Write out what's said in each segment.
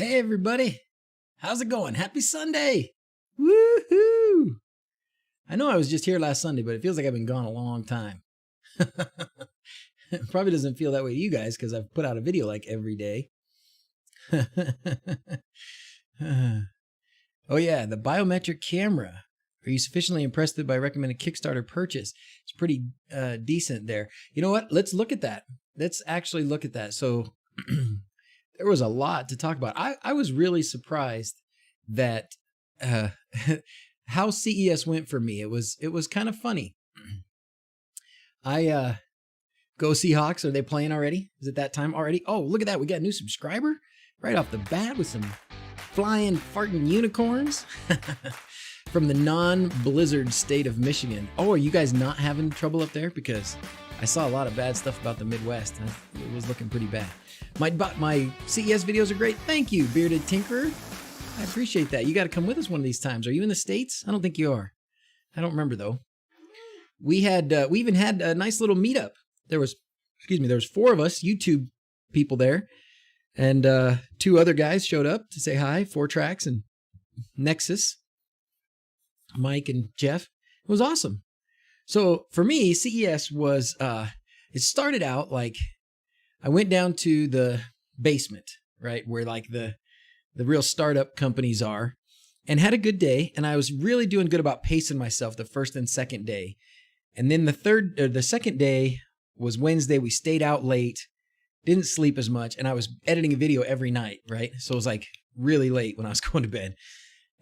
Hey everybody, how's it going? Happy Sunday! Woohoo! I know I was just here last Sunday, but it feels like I've been gone a long time. It probably doesn't feel that way to you guys because I've put out a video like every day. Oh yeah, the biometric camera. Are you sufficiently impressed by recommended Kickstarter purchase? It's pretty decent there. You know what? Let's look at that. Let's actually look at that. So there was a lot to talk about. I was really surprised that how CES went for me. It was kind of funny. I go Seahawks. Are they playing already? Is it that time already? Oh, look at that. We got a new subscriber right off the bat with some flying, farting unicorns from the non-blizzard state of Michigan. Oh, are you guys not having trouble up there? Because I saw a lot of bad stuff about the Midwest. It was looking pretty bad. My CES videos are great. Thank you, Bearded Tinkerer. I appreciate that. You got to come with us one of these times. Are you in the States? I don't think you are. I don't remember though. We even had a nice little meetup. There was 4 of us YouTube people there, and 2 other guys showed up to say hi. 4 Tracks and Nexus, Mike and Jeff. It was awesome. So for me, CES was it started out like I went down to the basement, right, where like the real startup companies are, and had a good day. And I was really doing good about pacing myself the first and second day. And then the second day was Wednesday. We stayed out late, didn't sleep as much, and I was editing a video every night, right? So it was like really late when I was going to bed.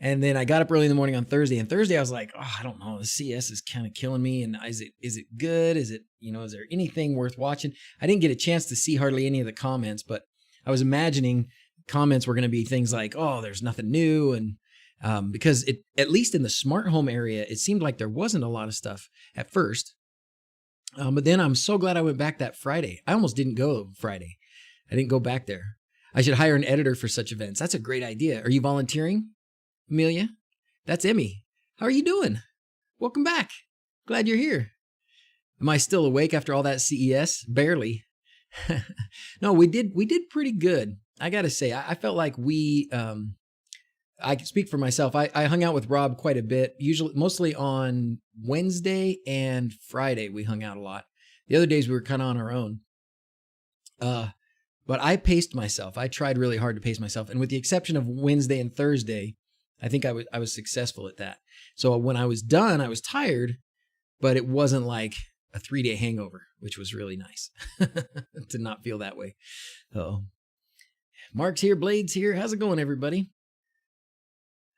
And then I got up early in the morning on Thursday. And Thursday I was like, oh, I don't know, the CS is kind of killing me. And is it good? Is it, is there anything worth watching? I didn't get a chance to see hardly any of the comments, but I was imagining comments were going to be things like, oh, there's nothing new. And because at least in the smart home area, it seemed like there wasn't a lot of stuff at first. But then I'm so glad I went back that Friday. I almost didn't go Friday. I didn't go back there. I should hire an editor for such events. That's a great idea. Are you volunteering, Amelia? That's Emmy. How are you doing? Welcome back. Glad you're here. Am I still awake after all that CES? Barely. No, we did pretty good. I got to say, I felt like I can speak for myself. I hung out with Rob quite a bit, mostly on Wednesday and Friday. We hung out a lot. The other days we were kind of on our own. But I paced myself. I tried really hard to pace myself. And with the exception of Wednesday and Thursday, I think I was successful at that. So when I was done, I was tired, but it wasn't like a 3-day hangover, which was really nice to not feel that way. Oh, Mark's here, Blade's here. How's it going, everybody?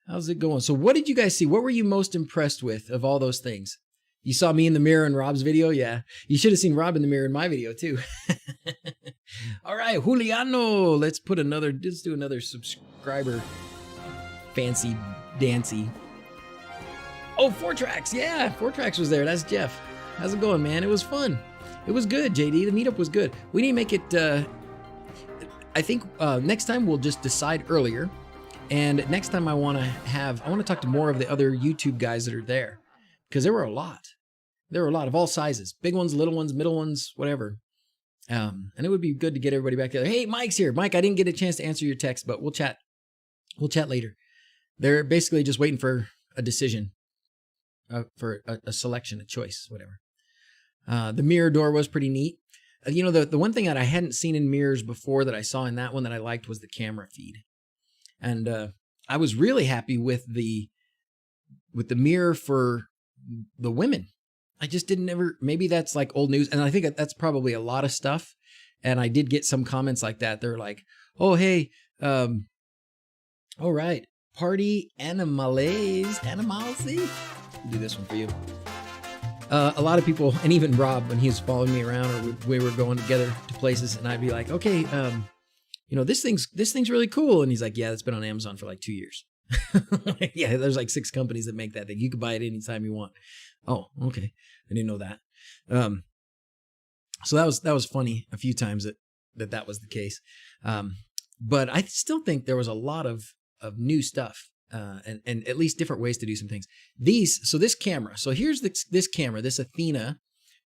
How's it going? So what did you guys see? What were you most impressed with of all those things? You saw me in the mirror in Rob's video? Yeah. You should have seen Rob in the mirror in my video too. All right, Juliano. Let's do another subscriber fancy dancy. Oh, 4 Tracks. Yeah, 4 Tracks was there. That's Jeff. How's it going, man? It was fun. It was good, JD. The meetup was good. We need to make it, I think next time we'll just decide earlier. And next time I want to talk to more of the other YouTube guys that are there, because there were a lot. There were a lot of all sizes, big ones, little ones, middle ones, whatever. And it would be good to get everybody back together. Hey, Mike's here. Mike, I didn't get a chance to answer your text, but we'll chat. We'll chat later. They're basically just waiting for a decision, for a selection, a choice, whatever. The mirror door was pretty neat. The one thing that I hadn't seen in mirrors before that I saw in that one that I liked was the camera feed. And I was really happy with the mirror for the women. I just maybe that's like old news. And I think that's probably a lot of stuff. And I did get some comments like that. They're like, oh, hey, all right. Party animals. Do this one for you. A lot of people, and even Rob, when he was following me around or we were going together to places, and I'd be like, okay, this thing's really cool. And he's like, yeah, it's been on Amazon for like 2 years. Yeah, there's like 6 companies that make that thing. You can buy it anytime you want. Oh, okay. I didn't know that. So that was funny a few times that was the case. But I still think there was a lot of new stuff, and at least different ways to do some things. This camera. So here's this camera, this Athena.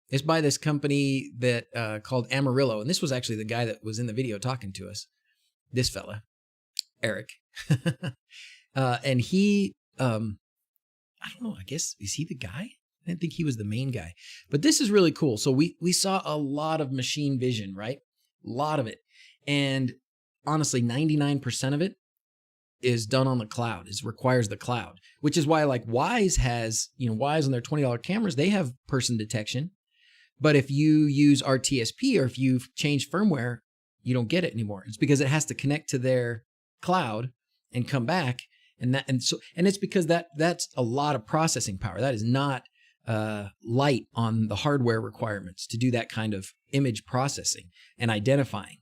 It's by this company that called Amarillo. And this was actually the guy that was in the video talking to us. This fella. Eric. And he, I don't know, I guess, is he the guy? I didn't think he was the main guy. But this is really cool. So we saw a lot of machine vision, right? A lot of it. And honestly, 99% of it is done on the cloud. It requires the cloud, which is why like Wise has, Wise on their $20 cameras, they have person detection. But if you use RTSP or if you've changed firmware, you don't get it anymore. It's because it has to connect to their cloud and come back. And it's because that's a lot of processing power. That is not light on the hardware requirements to do that kind of image processing and identifying.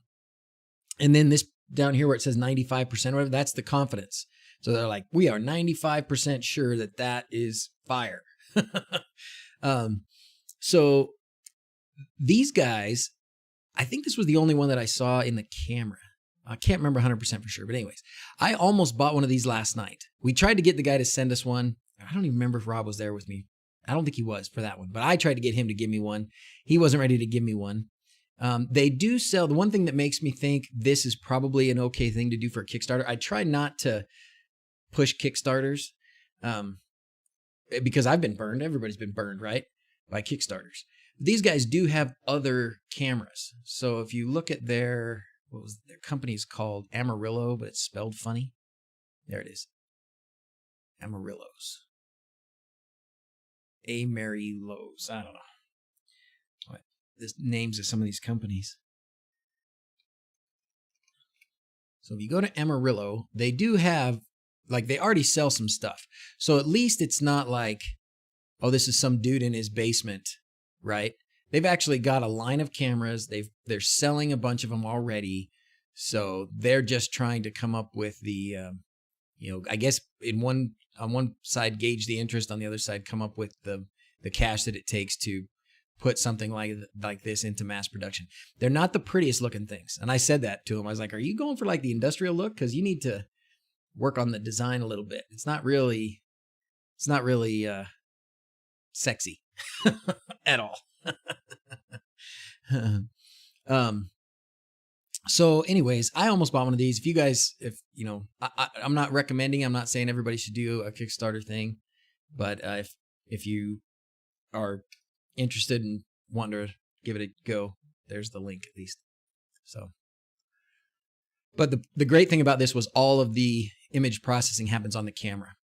And then this down here where it says 95% or whatever, that's the confidence. So they're like, we are 95% sure that is fire. So these guys, I think this was the only one that I saw in the camera. I can't remember 100% for sure, but anyways, I almost bought one of these last night. We tried to get the guy to send us one. I don't even remember if Rob was there with me. I don't think he was for that one, but I tried to get him to give me one. He wasn't ready to give me one. They do sell, the one thing that makes me think this is probably an okay thing to do for a Kickstarter. I try not to push Kickstarters because I've been burned. Everybody's been burned, right? By Kickstarters. These guys do have other cameras. So if you look at their company is called Amarillo, but it's spelled funny. There it is. Amarillos. Amarillos. I don't know. What the names of some of these companies. So if you go to Amarillo, they do have, like, they already sell some stuff. So at least it's not like, oh, this is some dude in his basement, right? They've actually got a line of cameras. They're selling a bunch of them already. So they're just trying to come up with the, I guess on one side, gauge the interest, on the other side, come up with the cash that it takes to put something like this into mass production. They're not the prettiest looking things. And I said that to him. I was like, are you going for like the industrial look? Because you need to work on the design a little bit. It's not really sexy at all. So anyways, I almost bought one of these. If you guys, I'm not recommending, I'm not saying everybody should do a Kickstarter thing, but if you are interested and want to give it a go, there's the link at least. So, but the great thing about this was all of the image processing happens on the camera.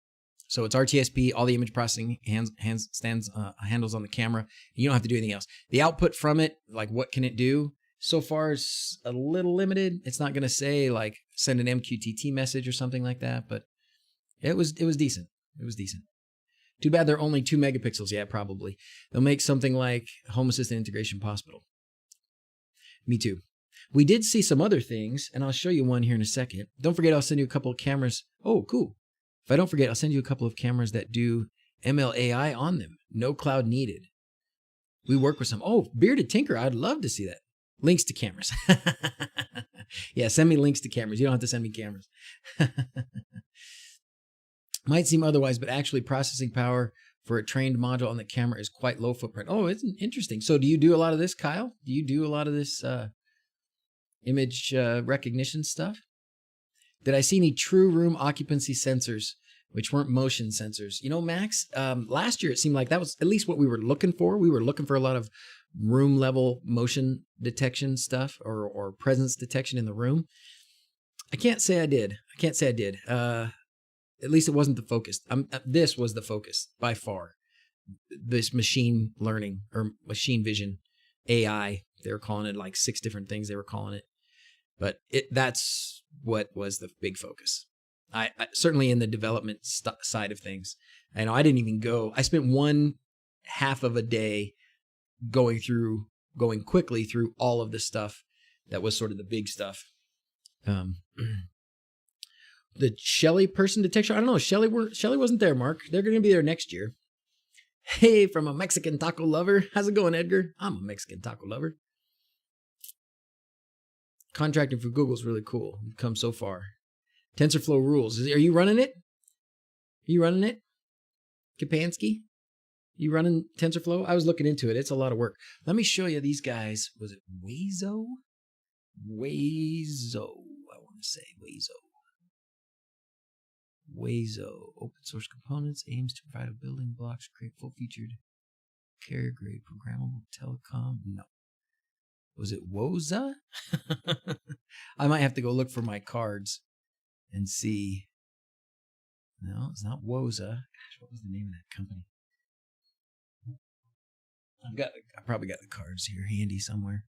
So it's RTSP, all the image processing handles on the camera. You don't have to do anything else. The output from it, like what can it do? So far, it's a little limited. It's not going to say like send an MQTT message or something like that, but it was decent. It was decent. Too bad they're only 2 megapixels. Yeah, probably. They'll make something like Home Assistant Integration possible. Me too. We did see some other things, and I'll show you one here in a second. Don't forget, I'll send you a couple of cameras. Oh, cool. If I don't forget, I'll send you a couple of cameras that do ML AI on them. No cloud needed. We work with some. Oh, Bearded Tinker. I'd love to see that. Links to cameras. Yeah, send me links to cameras. You don't have to send me cameras. Might seem otherwise, but actually processing power for a trained module on the camera is quite low footprint. Oh, it's interesting. So do you do a lot of this, Kyle? Do you do a lot of this image recognition stuff? Did I see any true room occupancy sensors, which weren't motion sensors? Max, last year it seemed like that was at least what we were looking for. We were looking for a lot of room level motion detection stuff or presence detection in the room. I can't say I did. At least it wasn't the focus. This was the focus by far. This machine learning or machine vision AI, they were calling it like 6 different things they were calling it. But that's what was the big focus. I certainly in the development side of things. I didn't even go. I spent one half of a day going quickly through all of the stuff that was sort of the big stuff. The Shelly person detection. I don't know. Shelly wasn't there, Mark. They're going to be there next year. Hey, from a Mexican taco lover. How's it going, Edgar? I'm a Mexican taco lover. Contracting for Google is really cool. We've come so far. TensorFlow rules. Are you running it? Kapansky? You running TensorFlow? I was looking into it. It's a lot of work. Let me show you these guys. Was it Wazo? I want to say Wazo. Wazo, open source components, aims to provide a building blocks, create full-featured carrier grade programmable telecom. No. Was it Woza? I might have to go look for my cards and see. No, it's not Woza. Gosh, what was the name of that company? I probably got the cards here handy somewhere.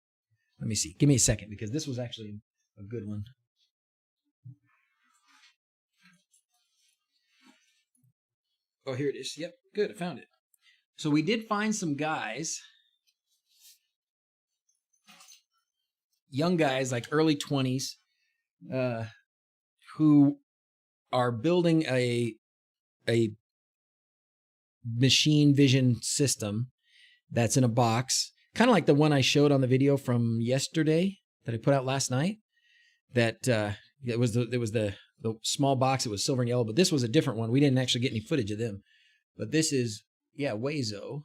Let me see. Give me a second because this was actually a good one. Oh, here it is. Yep, good. I found it. So we did find some guys, young guys like early 20s, who are building a machine vision system that's in a box, kind of like the one I showed on the video from yesterday that I put out last night. That it was the small box. It was silver and yellow, but this was a different one. We didn't actually get any footage of them. But this is, Wazo.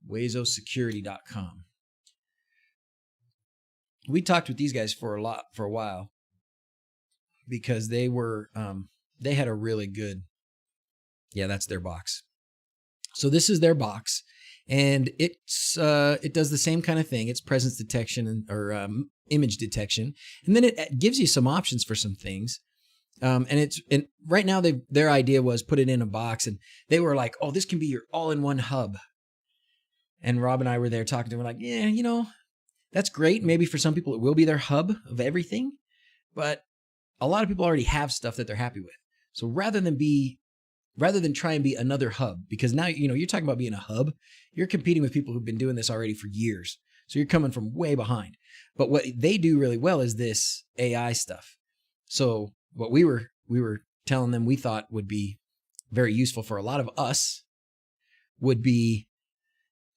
WazoSecurity.com. We talked with these guys for a while because they had a really good, that's their box. So this is their box, and it does the same kind of thing. It's presence detection or image detection, and then it gives you some options for some things. And right now their idea was put it in a box, and they were like, "Oh, this can be your all-in-one hub." And Rob and I were there talking to them. We're like, "Yeah, that's great. Maybe for some people it will be their hub of everything, but a lot of people already have stuff that they're happy with. So rather than try and be another hub, because now you're talking about being a hub, you're competing with people who've been doing this already for years. So you're coming from way behind. But what they do really well is this AI stuff. So what we were telling them we thought would be very useful for a lot of us would be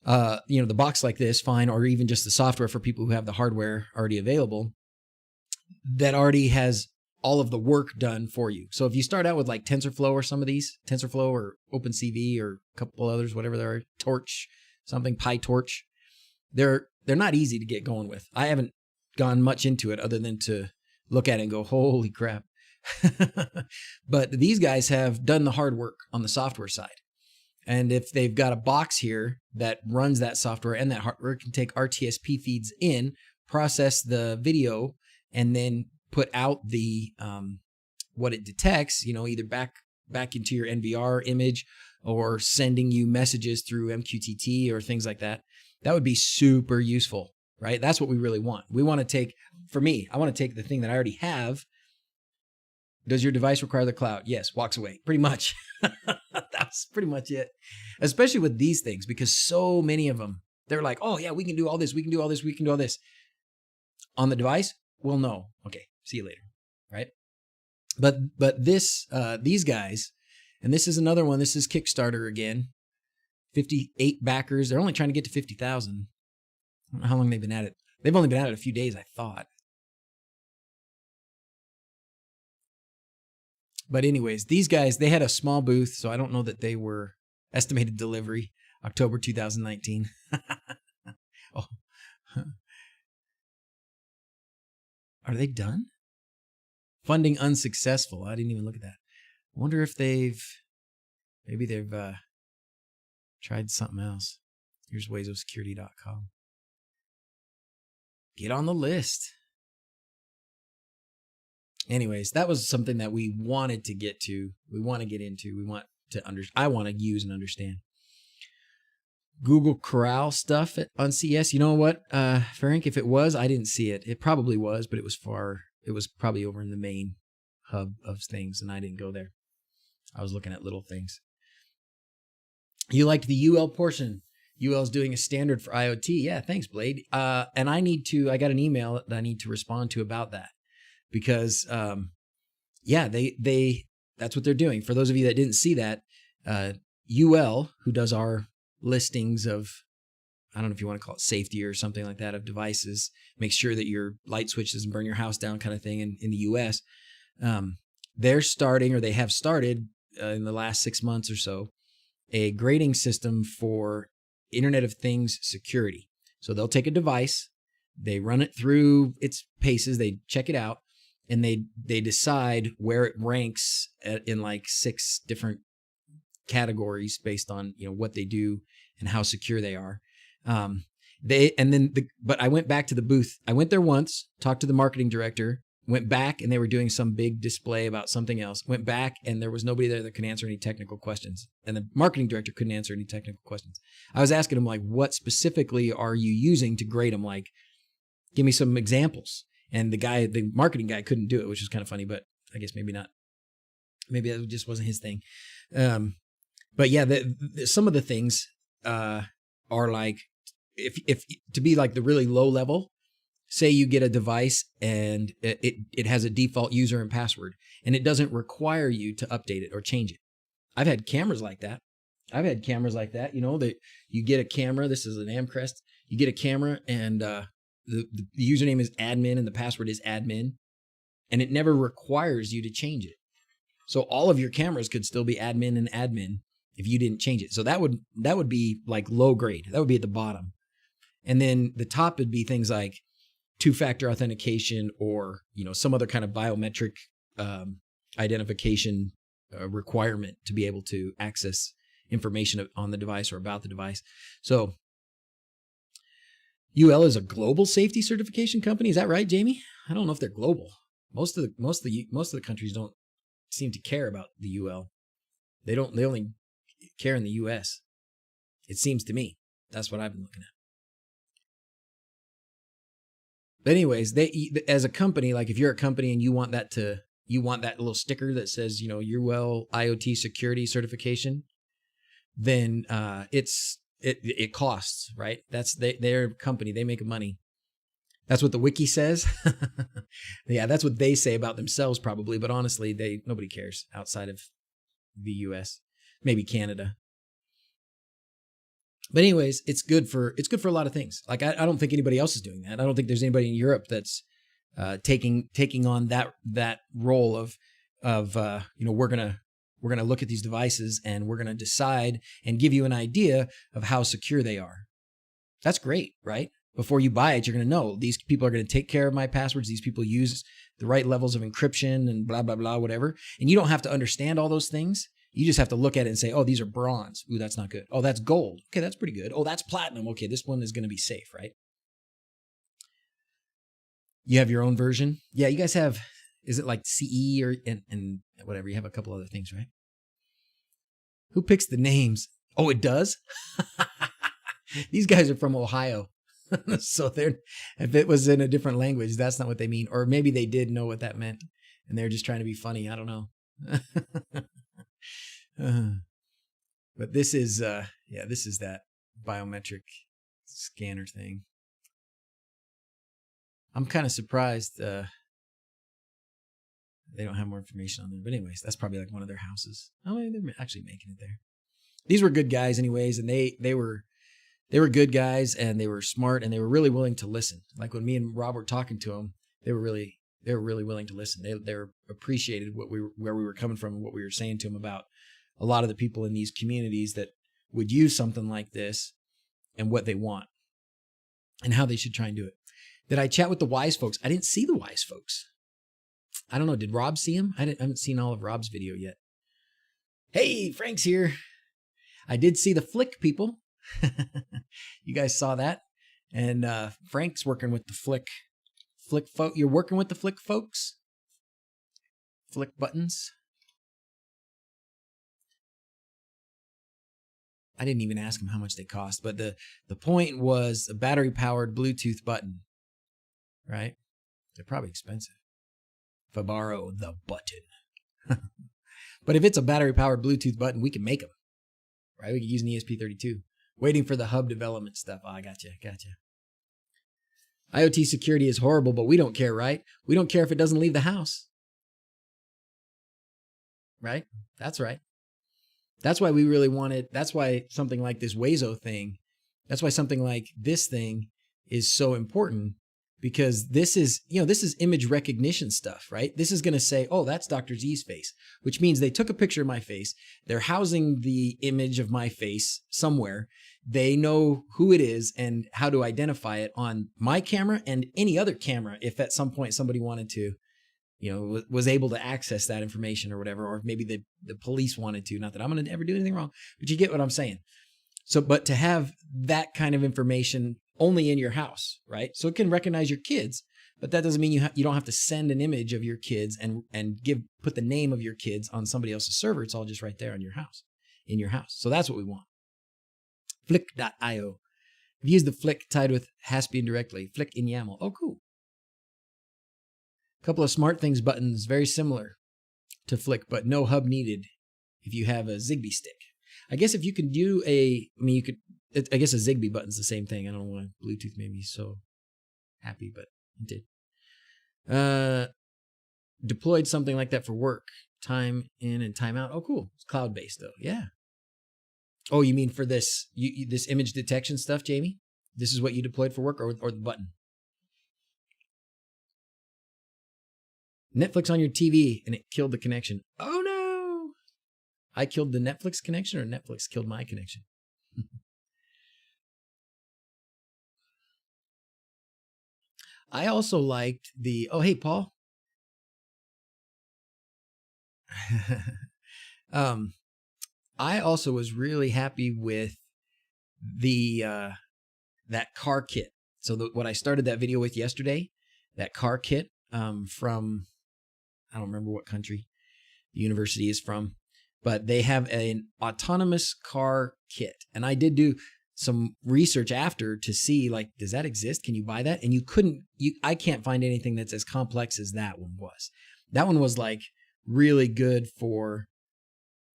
the box like this, fine, or even just the software for people who have the hardware already available that already has all of the work done for you. So if you start out with like TensorFlow or some of these, TensorFlow or OpenCV or a couple others, whatever they are, Torch, something, PyTorch, they're not easy to get going with. I haven't gone much into it other than to look at it and go, holy crap. But these guys have done the hard work on the software side. And if they've got a box here that runs that software and that hardware can take RTSP feeds in, process the video, and then put out the what it detects, either back into your NVR image or sending you messages through MQTT or things like that. That would be super useful, right? That's what we really want. We want to take, for me, I want to take the thing that I already have. Does your device require the cloud? Yes, walks away. Pretty much. That's pretty much it. Especially with these things, because so many of them, they're like, oh yeah, we can do all this, we can do all this, we can do all this. On the device? Well, no. Okay, see you later, right? But these guys, and this is another one, this is Kickstarter again, 58 backers. They're only trying to get to 50,000. I don't know how long they've been at it. They've only been at it a few days, I thought. But anyways, these guys, they had a small booth, so I don't know that they were estimated delivery, October 2019. Oh. Are they done? Funding unsuccessful. I didn't even look at that. I wonder if maybe they've tried something else. Here's WazoSecurity.com. Get on the list. Anyways, that was something that we wanted to get to. We want to get into. I want to use and understand. Google Corral stuff on CES. You know what, Frank? If it was, I didn't see it. It probably was, but it was probably over in the main hub of things, and I didn't go there. I was looking at little things. You liked the UL portion. UL is doing a standard for IoT. Yeah, thanks, Blade. And I got an email that I need to respond to about that. Because, that's what they're doing. For those of you that didn't see that, UL, who does our listings of, I don't know if you want to call it safety or something like that, of devices, make sure that your light switch doesn't burn your house down kind of thing in the US, they're starting, or they have started in the last 6 months or so, a grading system for Internet of Things security. So they'll take a device, they run it through its paces, they check it out, and they decide where it ranks in like 6 different categories based on, you know, what they do and how secure they are. But I went back to the booth. I went there once, talked to the marketing director, went back, and they were doing some big display about something else. Went back, and there was nobody there that could answer any technical questions. And the marketing director couldn't answer any technical questions. I was asking him, like, what specifically are you using to grade them? Like, give me some examples. And the marketing guy couldn't do it, which was kind of funny, but I guess maybe not. Maybe that just wasn't his thing. But yeah, some of the things are like, if to be like the really low level, say you get a device and it has a default user and password, and it doesn't require you to update it or change it. I've had cameras like that. You know, that you get a camera. This is an Amcrest. You get a camera, and the username is admin and the password is admin, and it never requires you to change it. So all of your cameras could still be admin and admin if you didn't change it. So that would be like low grade. That would be at the bottom. And then the top would be things like 2-factor authentication, or, you know, some other kind of biometric identification requirement to be able to access information on the device or about the device. So UL is a global safety certification company. Is that right, Jamie? I don't know if they're global. Most of the countries don't seem to care about the UL. They only care in the US. It seems to me. That's what I've been looking at. But anyways, as a company, like if you're a company and you want that little sticker that says, you know, UL IoT security certification, then it costs, right? That's their company. They make money. That's what the wiki says. Yeah, that's what they say about themselves probably. But honestly, nobody cares outside of the US, maybe Canada. But anyways, it's good for a lot of things. Like I don't think anybody else is doing that. I don't think there's anybody in Europe that's taking on that role of you know, we're gonna look at these devices and we're gonna decide and give you an idea of how secure they are. That's great, right? Before you buy it, you're gonna know these people are gonna take care of my passwords. These people use the right levels of encryption and blah blah blah, whatever. And you don't have to understand all those things. You just have to look at it and say, oh, these are bronze. Ooh, that's not good. Oh, that's gold. Okay, that's pretty good. Oh, that's platinum. Okay, this one is going to be safe, right? You have your own version. Yeah, you guys have, is it like CE or and whatever? You have a couple other things, right? Who picks the names? Oh, it does? These guys are from Ohio. So if it was in a different language, that's not what they mean. Or maybe they did know what that meant and they're just trying to be funny. I don't know. But this is that biometric scanner thing. I'm kind of surprised they don't have more information on there. But anyways, that's probably like one of their houses. Oh, they're actually making it there. These were good guys anyways, and they were good guys, and they were smart, and they were really willing to listen. Like when me and Rob were talking to them, they were really willing to listen. They appreciated where we were coming from and what we were saying to them about a lot of the people in these communities that would use something like this and what they want and how they should try and do it. Did I chat with the wise folks? I didn't see the wise folks. I don't know. Did Rob see him? I haven't seen all of Rob's video yet. Hey, Frank's here. I did see the Flick people. You guys saw that. And Frank's working with the Flick folk. You're working with the Flick folks? Flick buttons? I didn't even ask him how much they cost, but the point was a battery-powered Bluetooth button, right? They're probably expensive. If I borrow the button. But if it's a battery-powered Bluetooth button, we can make them, right? We can use an ESP32. Waiting for the hub development stuff. Oh, I gotcha. IoT security is horrible, but we don't care, right? We don't care if it doesn't leave the house. Right? That's right. That's why we really wanted, that's why something like this Wazo thing, that's why something like this thing is so important, because this is image recognition stuff, right? This is going to say, oh, that's DrZz's face, which means they took a picture of my face. They're housing the image of my face somewhere. They know who it is and how to identify it on my camera and any other camera if at some point somebody wanted to, was able to access that information or whatever, or maybe the police wanted to. Not that I'm going to ever do anything wrong, but you get what I'm saying. So, but to have that kind of information only in your house, right? So it can recognize your kids, but that doesn't mean you don't have to send an image of your kids and put the name of your kids on somebody else's server. It's all just right there in your house. So that's what we want. Flick.io. I've used the Flick tied with Haspian directly. Flick in YAML. Oh, cool. A couple of smart things buttons, very similar to Flick, but no hub needed if you have a Zigbee stick. I guess if you could do I guess a Zigbee button's the same thing. I don't know why Bluetooth made me so happy, but it did. Deployed something like that for work. Time in and time out. Oh, cool. It's cloud-based, though. Yeah. Oh, you mean for this this image detection stuff, Jamie? This is what you deployed for work, or the button? Netflix on your TV, and it killed the connection. Oh, no. I killed the Netflix connection, or Netflix killed my connection? I also liked the... Oh, hey, Paul. I also was really happy with the that car kit. So what I started that video with yesterday, that car kit from, I don't remember what country the university is from, but they have an autonomous car kit. And I did do some research after to see, like, does that exist? Can you buy that? And I can't find anything that's as complex as that one was. That one was like really good for,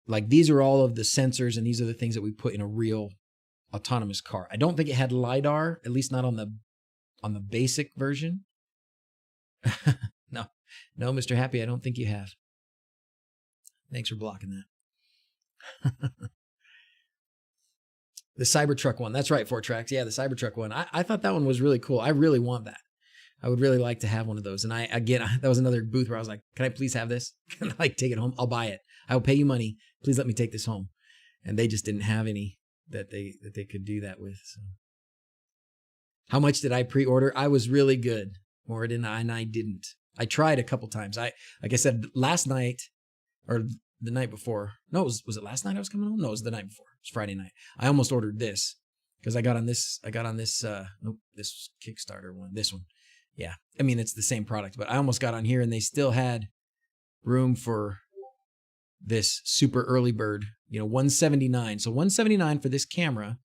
like, these are all of the sensors and these are the things that we put in a real autonomous car. I don't think it had LiDAR, at least not on the basic version. No, Mr. Happy, I don't think you have. Thanks for blocking that. The Cybertruck one. That's right, Fortrax. Yeah, the Cybertruck one. I thought that one was really cool. I really want that. I would really like to have one of those. And that was another booth where I was like, can I please have this? Can I take it home? I'll buy it. I will pay you money. Please let me take this home. And they just didn't have any that they could do that with. So. How much did I pre-order? I was really good. More than I didn't. I tried a couple times. Like I said, last night or the night before. No, was it last night I was coming home? No, it was the night before. It was Friday night. I almost ordered this because I got on this this Kickstarter one. This one. Yeah. I mean, it's the same product, but I almost got on here and they still had room for this super early bird, $179. So $179 for this camera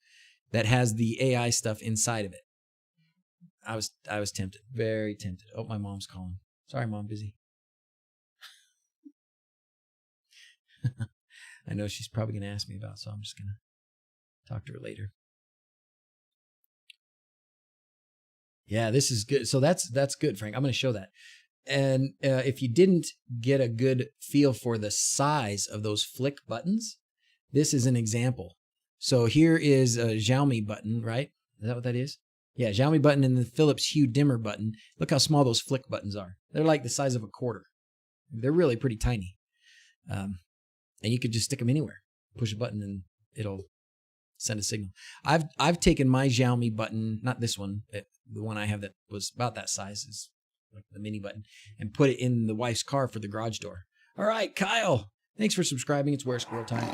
that has the AI stuff inside of it. I was tempted, very tempted. Oh, my mom's calling. Sorry, Mom, busy. I know she's probably going to ask me about, so I'm just going to talk to her later. Yeah, this is good. So that's good, Frank. I'm going to show that. And if you didn't get a good feel for the size of those flick buttons, this is an example. So here is a Xiaomi button, right? Is that what that is? Yeah, Xiaomi button and the Philips Hue dimmer button. Look how small those flick buttons are. They're like the size of a quarter. They're really pretty tiny. And you could just stick them anywhere. Push a button and it'll send a signal. I've taken my Xiaomi button, not this one, the one I have that was about that size, is like the mini button, and put it in the wife's car for the garage door. All right, Kyle, thanks for subscribing. It's Where Squirrel Time.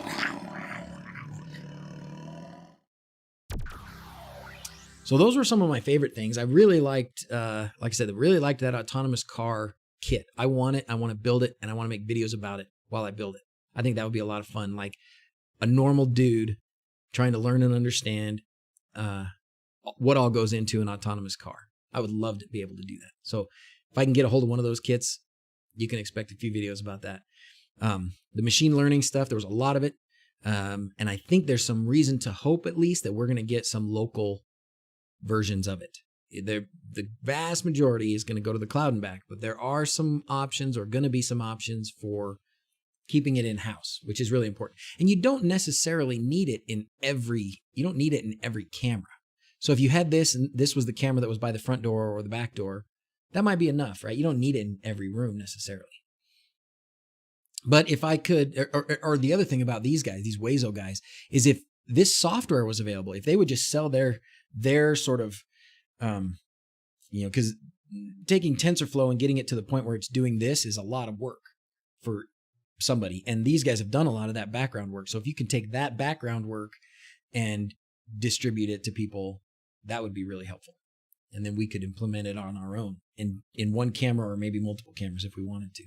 So those were some of my favorite things. I really liked, like I said, I really liked that autonomous car kit. I want it. I want to build it, and I want to make videos about it while I build it. I think that would be a lot of fun. Like a normal dude trying to learn and understand what all goes into an autonomous car. I would love to be able to do that. So if I can get a hold of one of those kits, you can expect a few videos about that. The machine learning stuff, there was a lot of it. And I think there's some reason to hope, at least, that we're going to get some local versions of it. The vast majority is going to go to the cloud and back, but there are some options, or going to be some options, for keeping it in-house, which is really important. And you don't necessarily need it in every camera. So if you had this, and this was the camera that was by the front door or the back door, that might be enough, right? You don't need it in every room necessarily. But if I could, or the other thing about these guys, these Wazo guys, is if this software was available, if they would just sell their sort of, because taking TensorFlow and getting it to the point where it's doing this is a lot of work for somebody. And these guys have done a lot of that background work. So if you can take that background work and distribute it to people, that would be really helpful. And then we could implement it on our own in one camera or maybe multiple cameras if we wanted to.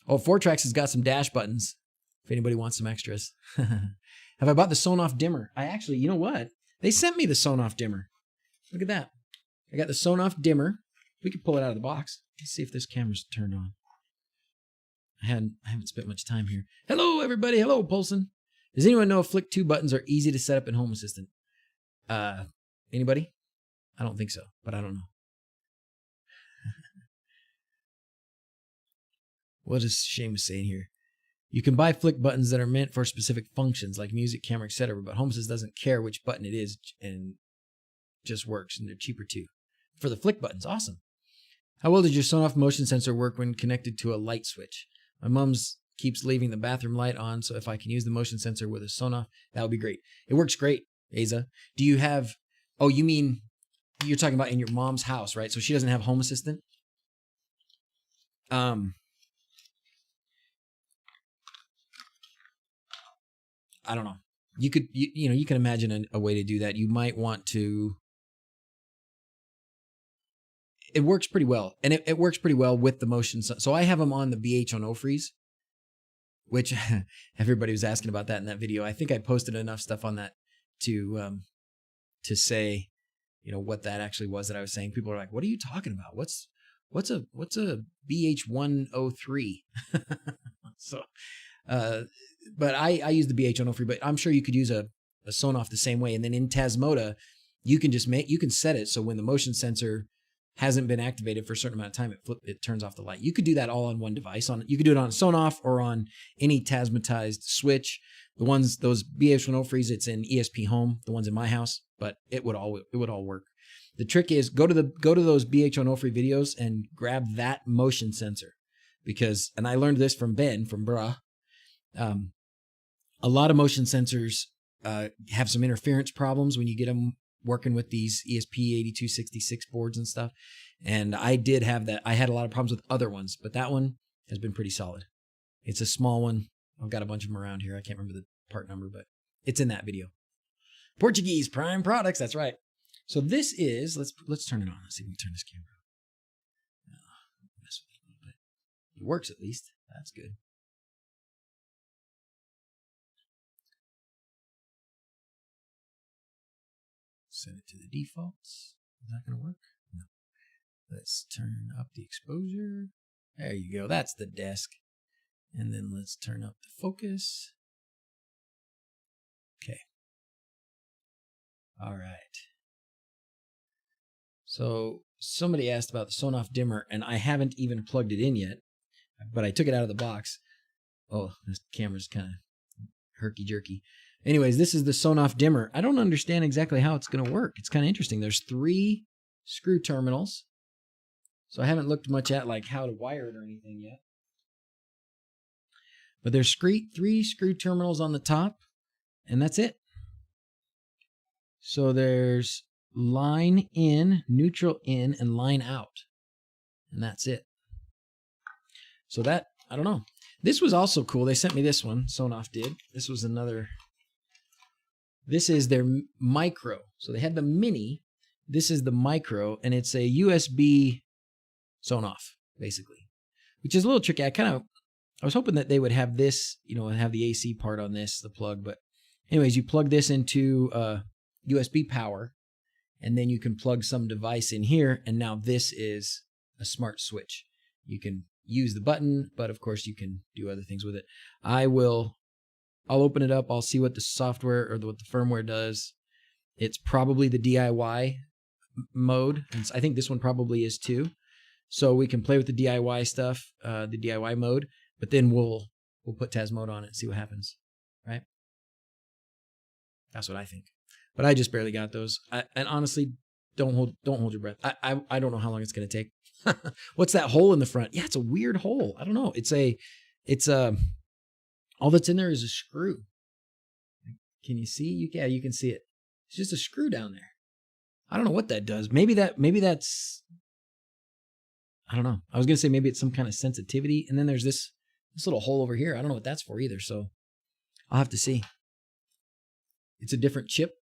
Oh, 4Tracks has got some dash buttons if anybody wants some extras. Have I bought the Sonoff dimmer? I actually, you know what? They sent me the Sonoff dimmer. Look at that. I got the Sonoff dimmer. We could pull it out of the box. Let's see if this camera's turned on. I haven't spent much time here. Hello, everybody. Hello, Polson. Does anyone know if Flick 2 buttons are easy to set up in Home Assistant? Anybody? I don't think so, but I don't know. What is Seamus saying here? You can buy Flick buttons that are meant for specific functions like music, camera, etc., but Home Assistant doesn't care which button it is and just works, and they're cheaper too. For the Flick buttons, awesome. How well does your Sonoff motion sensor work when connected to a light switch? My mom's keeps leaving the bathroom light on, so if I can use the motion sensor with a Sonoff, that would be great. It works great, Asa. Do you have, oh, you mean, you're talking about in your mom's house, right? So she doesn't have Home Assistant? I don't know. You could, you can imagine a way to do that. You might want to, it works pretty well. And it works pretty well with the motion. So I have them on the BH on O-Freeze, which everybody was asking about that in that video. I think I posted enough stuff on that to say, what that actually was that I was saying. People are like, what are you talking about? What's a BH103? So, but I use the BH103, but I'm sure you could use a Sonoff the same way. And then in Tasmota, you can set it so when the motion sensor hasn't been activated for a certain amount of time, it turns off the light. You could do that all on one device. You could do it on a Sonoff or on any Tasmatized switch. Those BH103s, it's in ESP Home, the ones in my house, but it would all work. The trick is go to those BH103 videos and grab that motion sensor, and I learned this from Ben from Bruh. A lot of motion sensors have some interference problems when you get them working with these ESP8266 boards and stuff. And I did have that. I had a lot of problems with other ones, but that one has been pretty solid. It's a small one. I've got a bunch of them around here. I can't remember the part number, but it's in that video. Portuguese Prime Products. That's right. So this is, let's turn it on. Let's see if we can turn this camera on. Mess with it a little bit. It works at least. That's good. Set it to the defaults. Is that going to work? No. Let's turn up the exposure. There you go. That's the desk. And then let's turn up the focus. Okay. All right. So somebody asked about the Sonoff dimmer, and I haven't even plugged it in yet, but I took it out of the box. Oh, this camera's kind of herky-jerky. Anyways, this is the Sonoff dimmer. I don't understand exactly how it's going to work. It's kind of interesting. There's 3 screw terminals. So I haven't looked much at how to wire it or anything yet. But there's 3 screw terminals on the top, and that's it. So there's line in, neutral in, and line out. And that's it. So that, I don't know. This was also cool. They sent me this one. Sonoff did. This was another. This is their micro. So they had the mini. This is the micro, and it's a USB Sonoff, basically, which is a little tricky. I was hoping that they would have this, have the AC part on this, the plug. But anyways, you plug this into USB power, and then you can plug some device in here, and now this is a smart switch. You can use the button, but of course you can do other things with it. I'll open it up. I'll see what the software or what the firmware does. It's probably the DIY mode. I think this one probably is too. So we can play with the DIY stuff, the DIY mode, but then we'll put Tasmota on it and see what happens, right? That's what I think. But I just barely got those. And honestly, don't hold your breath. I don't know how long it's going to take. What's that hole in the front? Yeah, it's a weird hole. I don't know. It's all that's in there is a screw. Can you see? Yeah, you can see it. It's just a screw down there. I don't know what that does. Maybe that's, I don't know. I was going to say maybe it's some kind of sensitivity. And then there's this little hole over here. I don't know what that's for either. So I'll have to see. It's a different chip.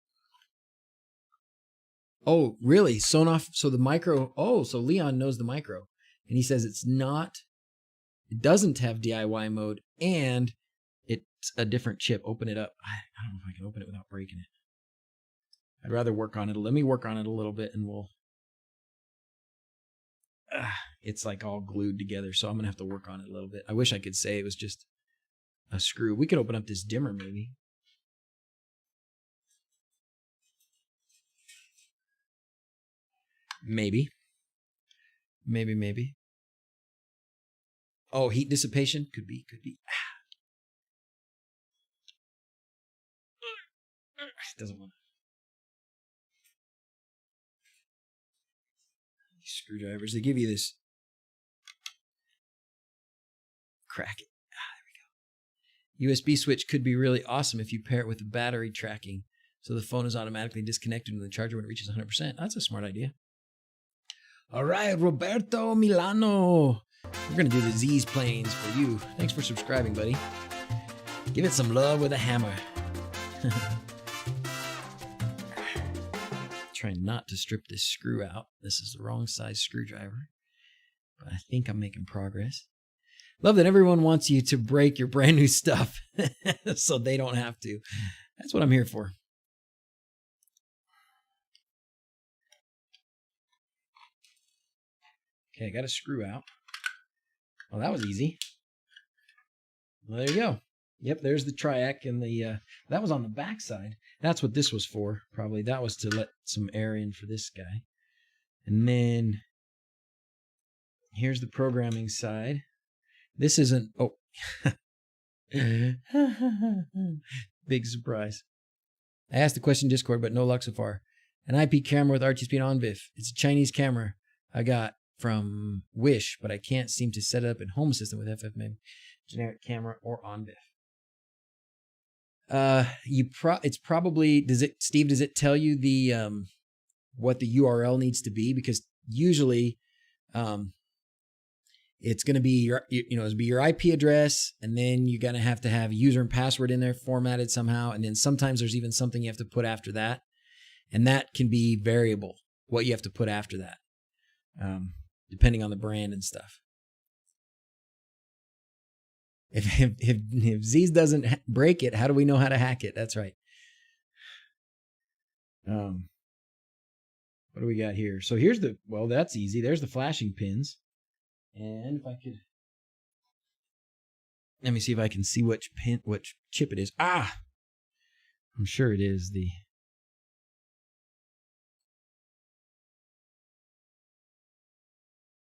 Oh, really? Sonoff. So the micro. Oh, so Leon knows the micro. And he says it doesn't have DIY mode, and it's a different chip. Open it up. I don't know if I can open it without breaking it. I'd rather work on it. Let me work on it a little bit, and we'll... it's like all glued together, so I'm going to have to work on it a little bit. I wish I could say it was just a screw. We could open up this dimmer, maybe. Maybe. Oh, heat dissipation? Could be. It doesn't want to. These screwdrivers, they give you this. Crack it. There we go. USB switch could be really awesome if you pair it with the battery tracking, so the phone is automatically disconnected from the charger when it reaches 100%. That's a smart idea. All right, Roberto Milano. We're going to do the Z's planes for you. Thanks for subscribing, buddy. Give it some love with a hammer. Trying not to strip this screw out. This is the wrong size screwdriver, but I think I'm making progress. Love that everyone wants you to break your brand new stuff so they don't have to. That's what I'm here for. Okay, I got a screw out. Well, that was easy. Well, there you go. Yep, there's the triac, and the that was on the back side. That's what this was for, probably. That was to let some air in for this guy. And then here's the programming side. This isn't... Oh. Big surprise. I asked the question in Discord, but no luck so far. An IP camera with RT speed on VIF. It's a Chinese camera I got from Wish, but I can't seem to set it up in Home Assistant with FFmpeg, generic camera, or on VIF. It's probably, Steve, does it tell you the what the URL needs to be? Because usually it's going to be your IP address, and then you're going to have user and password in there formatted somehow, and then sometimes there's even something you have to put after that, and that can be variable, what you have to put after that, depending on the brand and stuff. If Z's doesn't break it, how do we know how to hack it? That's right. What do we got here? So here's well, that's easy. There's the flashing pins. And if I could, let me see if I can see which chip it is. Ah, I'm sure it is the...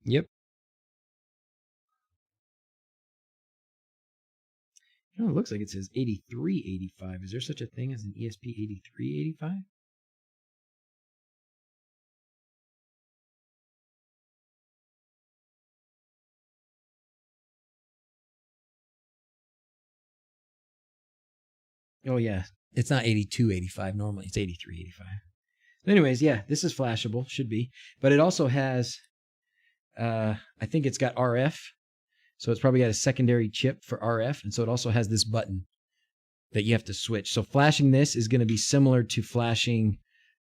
Yep. Oh, it looks like it says 8385. Is there such a thing as an ESP 8385? Oh, yeah. It's not 8285 normally. It's 8385. Anyways, yeah, this is flashable. Should be. But it also has, I think it's got RF. So it's probably got a secondary chip for RF. And so it also has this button that you have to switch. So flashing this is going to be similar to flashing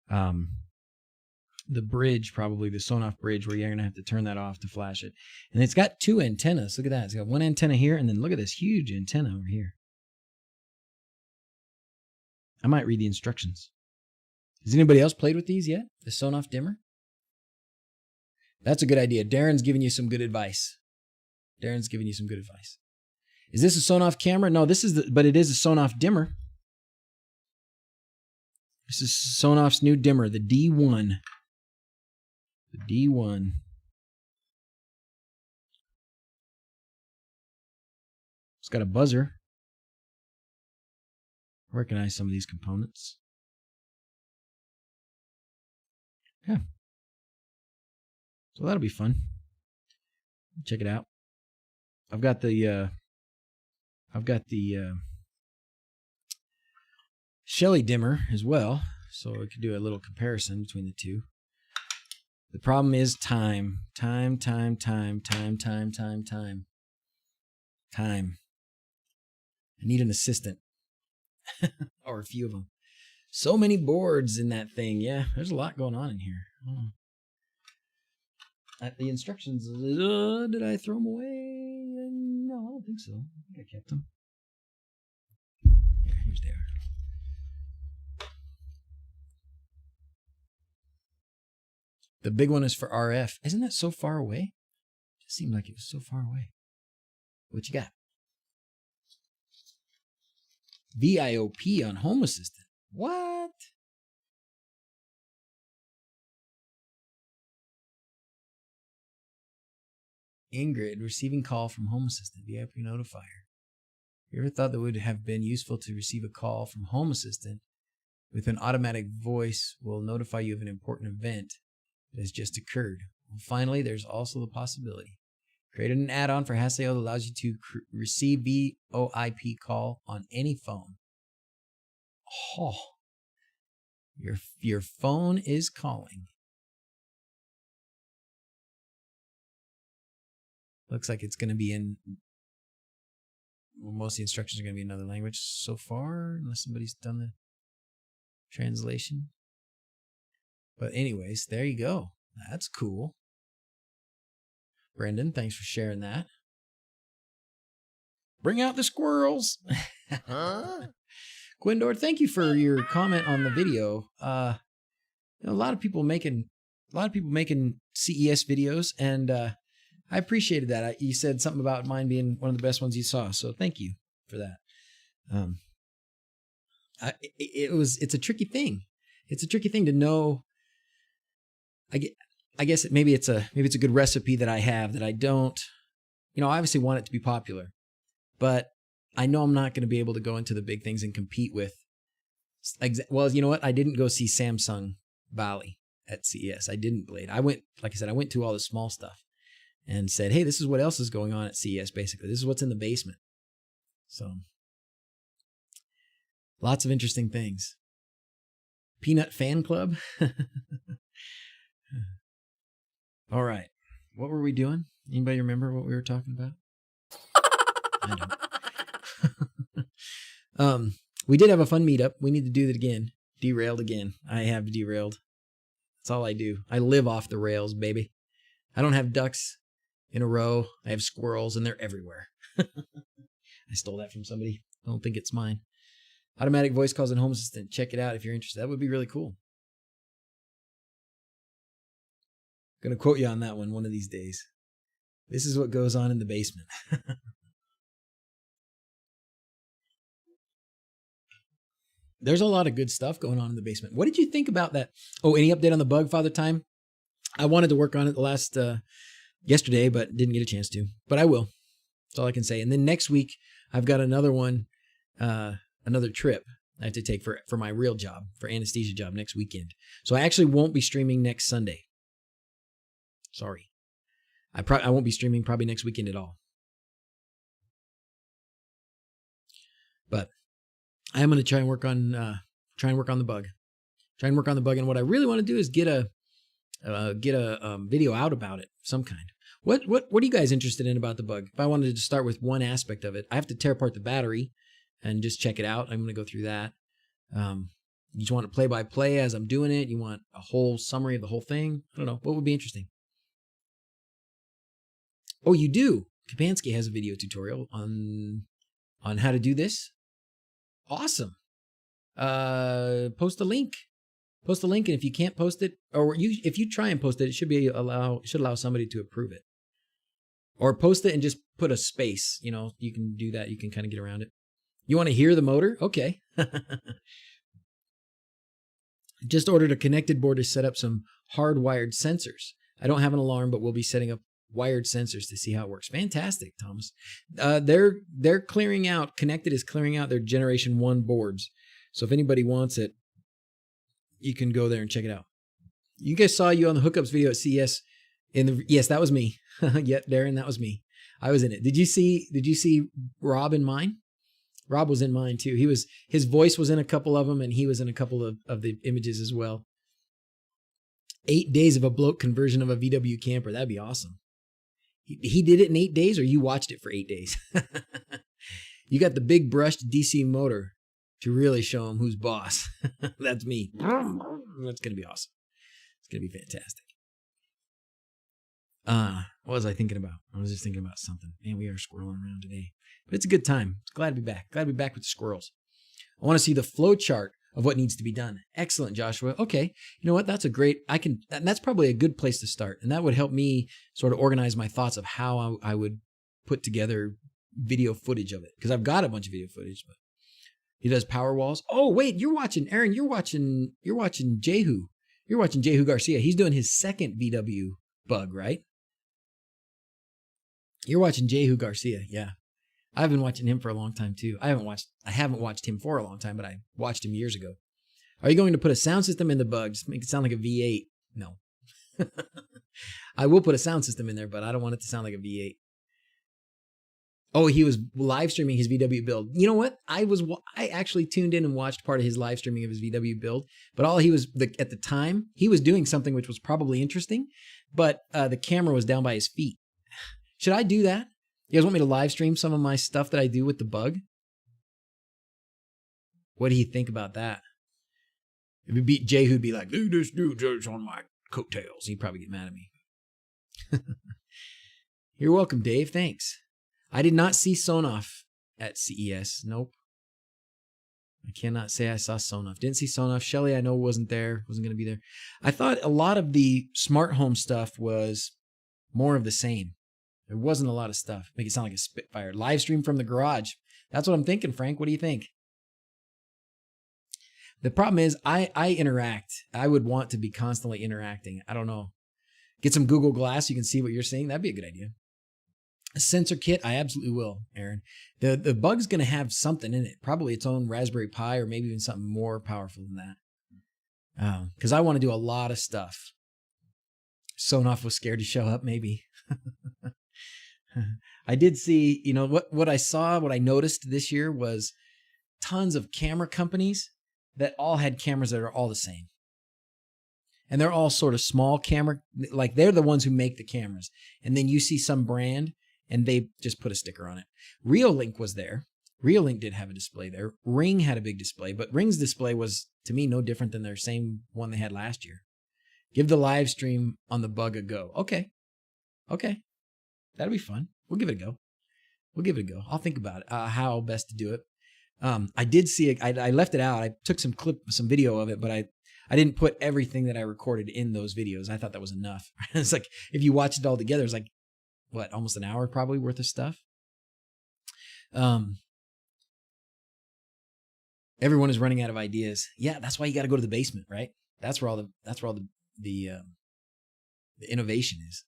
the bridge, probably the Sonoff bridge, where you're going to have to turn that off to flash it. And it's got two antennas. Look at that. It's got one antenna here, and then look at this huge antenna over here. I might read the instructions. Has anybody else played with these yet? The Sonoff dimmer? That's a good idea. Darren's giving you some good advice. Darren's giving you some good advice. Is this a Sonoff camera? No, but it is a Sonoff dimmer. This is Sonoff's new dimmer, the D1. The D1. It's got a buzzer. Recognize some of these components. Yeah. So that'll be fun. Check it out. I've got the Shelly dimmer as well, so we could do a little comparison between the two. The problem is time. Time. I need an assistant. Or a few of them. So many boards in that thing. Yeah, there's a lot going on in here. The instructions, did I throw them away? No, I don't think so. I think I kept them. Here they are. The big one is for RF. Isn't that so far away? It seemed like it was so far away. What you got? VIOP on Home Assistant. What? Ingrid, receiving call from Home Assistant, VIP notifier. You ever thought that would have been useful to receive a call from Home Assistant with an automatic voice will notify you of an important event that has just occurred? Well, finally, there's also the possibility. Created an add-on for Haseo that allows you to receive VoIP call on any phone. Oh, your phone is calling. Looks like it's going to be in, well, most of the instructions are going to be in another language so far, unless somebody's done the translation. But anyways, there you go. That's cool. Brendan, thanks for sharing that. Bring out the squirrels. Huh? Gwendor, thank you for your comment on the video. A lot of people making CES videos, and I appreciated that. You said something about mine being one of the best ones you saw, so thank you for that. It's a tricky thing. It's a tricky thing to know. I guess maybe it's a good recipe that I have that I don't. I obviously want it to be popular, but I know I'm not going to be able to go into the big things and compete with. Well, you know what? I didn't go see Samsung Valley at CES. I didn't, Blade. I went, like I said, I went to all the small stuff and said, hey, this is what else is going on at CES, basically. This is what's in the basement. So, lots of interesting things. Peanut Fan Club. All right. What were we doing? Anybody remember what we were talking about? I don't. We did have a fun meetup. We need to do that again. Derailed again. I have derailed. That's all I do. I live off the rails, baby. I don't have ducks in a row. I have squirrels, and they're everywhere. I stole that from somebody. I don't think it's mine. Automatic voice calls and Home Assistant. Check it out if you're interested. That would be really cool. I'm going to quote you on that one of these days. This is what goes on in the basement. There's a lot of good stuff going on in the basement. What did you think about that? Oh, any update on the bug, Father Time? I wanted to work on it yesterday, but didn't get a chance to. But I will. That's all I can say. And then next week, I've got another one, another trip I have to take for my real job, for anesthesia job next weekend. So I actually won't be streaming next Sunday. Sorry. I won't be streaming probably next weekend at all. But I am going to try and work on the bug. Try and work on the bug. And what I really want to do is get a video out about it of some kind. What are you guys interested in about the bug? If I wanted to start with one aspect of it, I have to tear apart the battery and just check it out. I'm going to go through that. You just want to play by play as I'm doing it. You want a whole summary of the whole thing. I don't know. What would be interesting? Oh, you do. Kapansky has a video tutorial on how to do this. Awesome. Post a link. Post a link, and if you can't post it, or if you try and post it, it should allow somebody to approve it. Or post it and just put a space. You can do that. You can kind of get around it. You want to hear the motor? Okay. Just ordered a connected board to set up some hardwired sensors. I don't have an alarm, but we'll be setting up wired sensors to see how it works. Fantastic, Thomas. They're clearing out, Connected is clearing out their Generation 1 boards. So if anybody wants it, you can go there and check it out. You guys saw you on the hookups video at CES. Yes, that was me. Yeah, Darren, that was me. I was in it. Did you see Rob in mine? Rob was in mine too. His voice was in a couple of them, and he was in a couple of the images as well. 8 days of a bloat conversion of a VW camper. That'd be awesome. He did it in 8 days, or you watched it for 8 days? You got the big brushed DC motor to really show him who's boss. That's me. That's going to be awesome. It's going to be fantastic. What was I thinking about? I was just thinking about something. Man, we are squirreling around today. But it's a good time. It's glad to be back. Glad to be back with the squirrels. I want to see the flow chart of what needs to be done. Excellent, Joshua. Okay. You know what? That's a great, and that's probably a good place to start. And that would help me sort of organize my thoughts of how I would put together video footage of it. Because I've got a bunch of video footage, but he does power walls. Oh, wait, you're watching, Aaron, you're watching Jehu. You're watching Jehu Garcia. He's doing his second VW bug, right? You're watching Jehu Garcia. Yeah. I've been watching him for a long time too. I haven't watched him for a long time, but I watched him years ago. Are you going to put a sound system in the bug? Just make it sound like a V8. No. I will put a sound system in there, but I don't want it to sound like a V8. Oh, he was live streaming his VW build. You know what? I actually tuned in and watched part of his live streaming of his VW build, but at the time, he was doing something which was probably interesting, but the camera was down by his feet. Should I do that? You guys want me to live stream some of my stuff that I do with the bug? What do you think about that? If it beat Jay, who'd be like, dude, this dude is on my coattails. He'd probably get mad at me. You're welcome, Dave. Thanks. I did not see Sonoff at CES. Nope. I cannot say I saw Sonoff. Didn't see Sonoff. Shelly, I know wasn't there. Wasn't going to be there. I thought a lot of the smart home stuff was more of the same. There wasn't a lot of stuff. Make it sound like a Spitfire. Live stream from the garage. That's what I'm thinking, Frank. What do you think? The problem is I interact. I would want to be constantly interacting. I don't know. Get some Google Glass. You can see what you're seeing. That'd be a good idea. A sensor kit. I absolutely will, Aaron. The bug's going to have something in it. Probably its own Raspberry Pi or maybe even something more powerful than that. Because I want to do a lot of stuff. Sonoff was scared to show up, maybe. I did see, what I noticed this year was tons of camera companies that all had cameras that are all the same. And they're all sort of small camera, like they're the ones who make the cameras. And then you see some brand and they just put a sticker on it. Reolink was there. Reolink did have a display there. Ring had a big display, but Ring's display was, to me, no different than their same one they had last year. Give the live stream on the bug a go. Okay. That'll be fun. We'll give it a go. I'll think about it, how best to do it. I did see it. I left it out. I took some video of it, but I didn't put everything that I recorded in those videos. I thought that was enough. It's like, if you watch it all together, it's like, what, almost an hour probably worth of stuff. Everyone is running out of ideas. Yeah, that's why you got to go to the basement, right? That's where all the innovation is.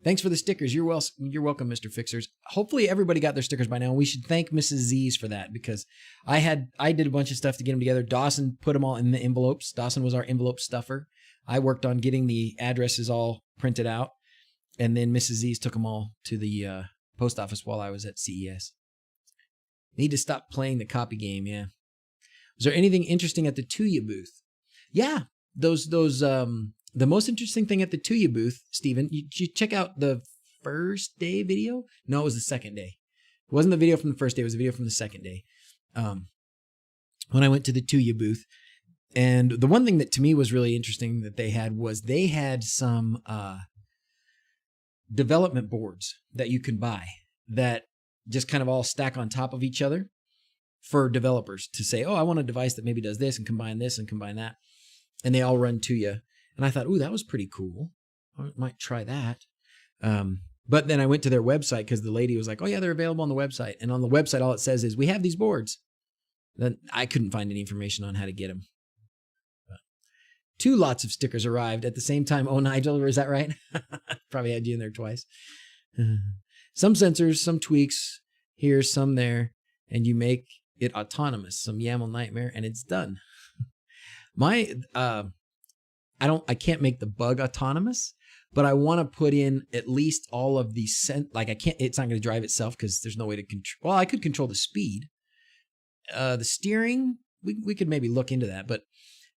Thanks for the stickers. You're welcome, Mr. Fixers. Hopefully everybody got their stickers by now. We should thank Mrs. Z's for that because I did a bunch of stuff to get them together. Dawson put them all in the envelopes. Dawson was our envelope stuffer. I worked on getting the addresses all printed out, and then Mrs. Z's took them all to the post office while I was at CES. Need to stop playing the copy game. Yeah. Was there anything interesting at the Tuya booth? Yeah, the most interesting thing at the Tuya booth, Steven, you check out the first day video? No, it was the second day. It wasn't the video from the first day. It was the video from the second day. When I went to the Tuya booth. And the one thing that to me was really interesting that they had some development boards that you can buy that just kind of all stack on top of each other for developers to say, oh, I want a device that maybe does this and combine that. And they all run Tuya. And I thought, ooh, that was pretty cool. I might try that. But then I went to their website because the lady was like, oh, yeah, they're available on the website. And on the website, all it says is, we have these boards. Then I couldn't find any information on how to get them. But 2 lots of stickers arrived at the same time. Oh, Nigel, is that right? Probably had you in there twice. Some sensors, some tweaks here, some there, and you make it autonomous. Some YAML nightmare, and it's done. I can't make the bug autonomous, but I want to put in at least all of the it's not going to drive itself because there's no way to control. Well, I could control the speed. The steering, we could maybe look into that, but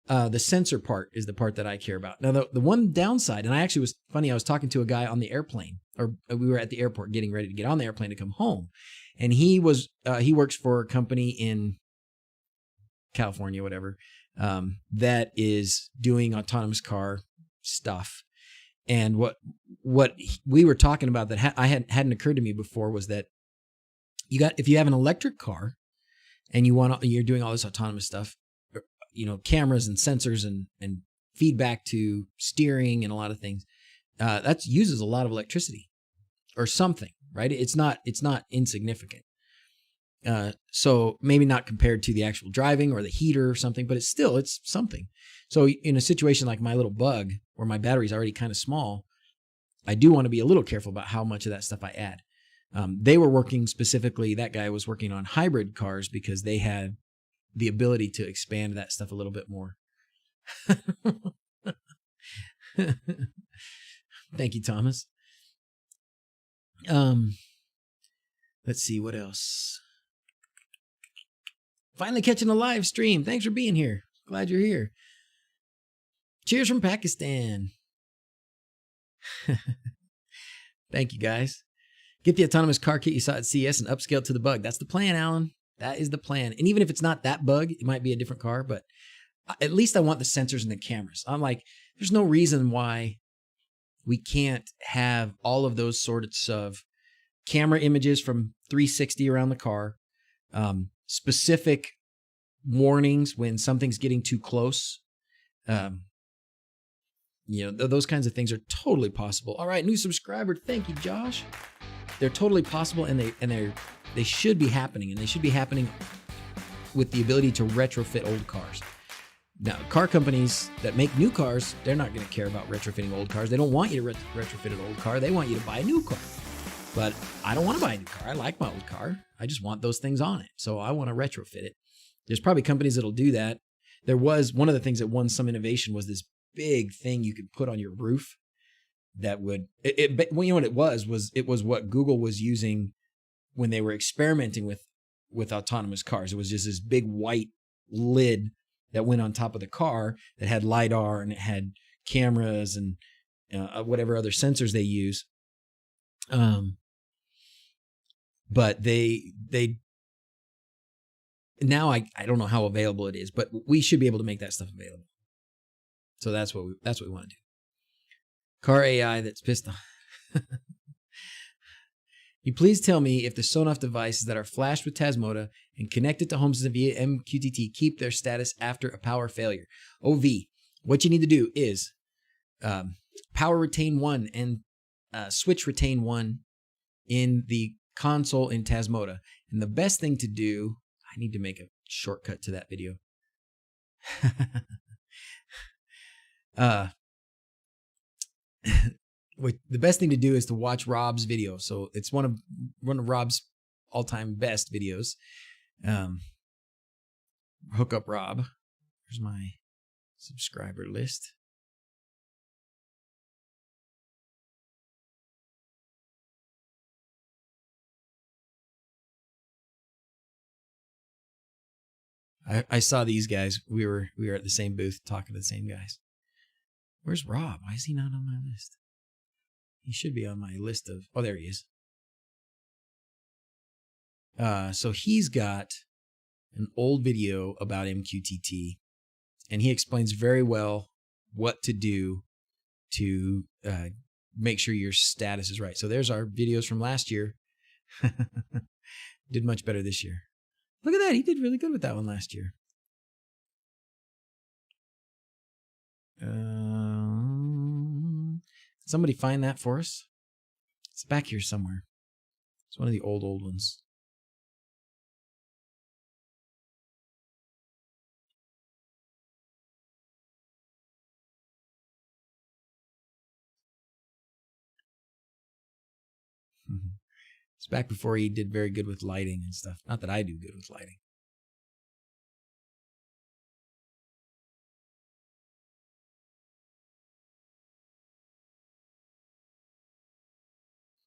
The sensor part is the part that I care about. Now, the one downside, and I actually was funny, I was talking to a guy on the airplane, or we were at the airport getting ready to get on the airplane to come home. And he works for a company in California, whatever, that is doing autonomous car stuff. And what we were talking about that hadn't occurred to me before was that if you have an electric car and you're doing all this autonomous stuff, cameras and sensors and feedback to steering and a lot of things, that uses a lot of electricity or something, right? It's not insignificant. So maybe not compared to the actual driving or the heater or something, but it's something. So in a situation like my little Bug, where my battery's already kind of small, I do want to be a little careful about how much of that stuff I add. They were working specifically, that guy was working on hybrid cars because they had the ability to expand that stuff a little bit more. Thank you, Thomas. Let's see what else. Finally catching a live stream. Thanks for being here. Glad you're here. Cheers from Pakistan. Thank you, guys. Get the autonomous car kit you saw at CES and upscale it to the Bug. That's the plan, Alan. That is the plan. And even if it's not that Bug, it might be a different car, but at least I want the sensors and the cameras. I'm like, there's no reason why we can't have all of those sorts of camera images from 360 around the car, specific warnings when something's getting too close. Those kinds of things are totally possible. All right, new subscriber. Thank you, Josh. They're totally possible, and they should be happening, and they should be happening with the ability to retrofit old cars. Now, car companies that make new cars, they're not going to care about retrofitting old cars. They don't want you to retrofit an old car. They want you to buy a new car. But I don't want to buy a new car. I like my old car. I just want those things on it. So I want to retrofit it. There's probably companies that'll do that. There was one of the things that won some innovation was this big thing you could put on your roof that would, well, you know what it was what Google was using when they were experimenting with autonomous cars. It was just this big white lid that went on top of the car that had LiDAR and it had cameras and whatever other sensors they use. But they now I don't know how available it is, but we should be able to make that stuff available. So that's what we want to do. Car AI that's pissed off. You please tell me if the Sonoff devices that are flashed with Tasmota and connected to home system via MQTT keep their status after a power failure. OV, what you need to do is power retain 1 and switch retain 1 in the console in Tasmota. And the best thing to do, I need to make a shortcut to that video. The best thing to do is to watch Rob's video. So it's one of Rob's all-time best videos. Hook up Rob. Here's my subscriber list. I saw these guys. We were at the same booth talking to the same guys. Where's Rob? Why is he not on my list? He should be on my list of... Oh, there he is. So he's got an old video about MQTT, and he explains very well what to do to make sure your status is right. So there's our videos from last year. Did much better this year. Look at that. He did really good with that one last year. Somebody find that for us. It's back here somewhere. It's one of the old ones. It's back before he did very good with lighting and stuff. Not that I do good with lighting.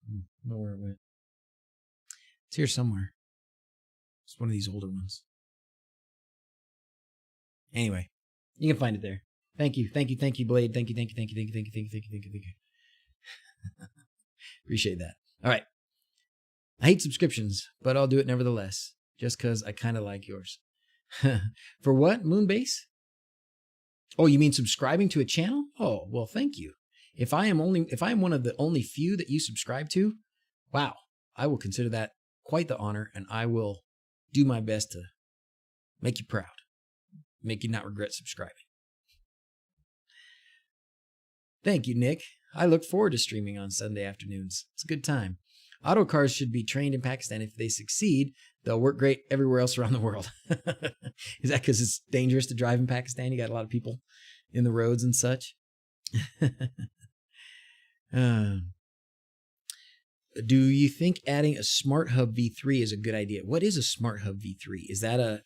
I don't know where it went. It's here somewhere. It's one of these older ones. Anyway, You can find it there. Thank you, Blade. Thank you. Appreciate that. All right. I hate subscriptions, but I'll do it nevertheless, just because I kind of like yours. For what, Moonbase? Oh, you mean subscribing to a channel? Oh, well, thank you. If I am one of the only few that you subscribe to, wow, I will consider that quite the honor, and I will do my best to make you proud, make you not regret subscribing. Thank you, Nick. I look forward to streaming on Sunday afternoons. It's a good time. Auto cars should be trained in Pakistan. If they succeed, they'll work great everywhere else around the world. Is that because it's dangerous to drive in Pakistan? You got a lot of people in the roads and such. Do you think adding a Smart Hub V3 is a good idea? What is a Smart Hub V3? Is that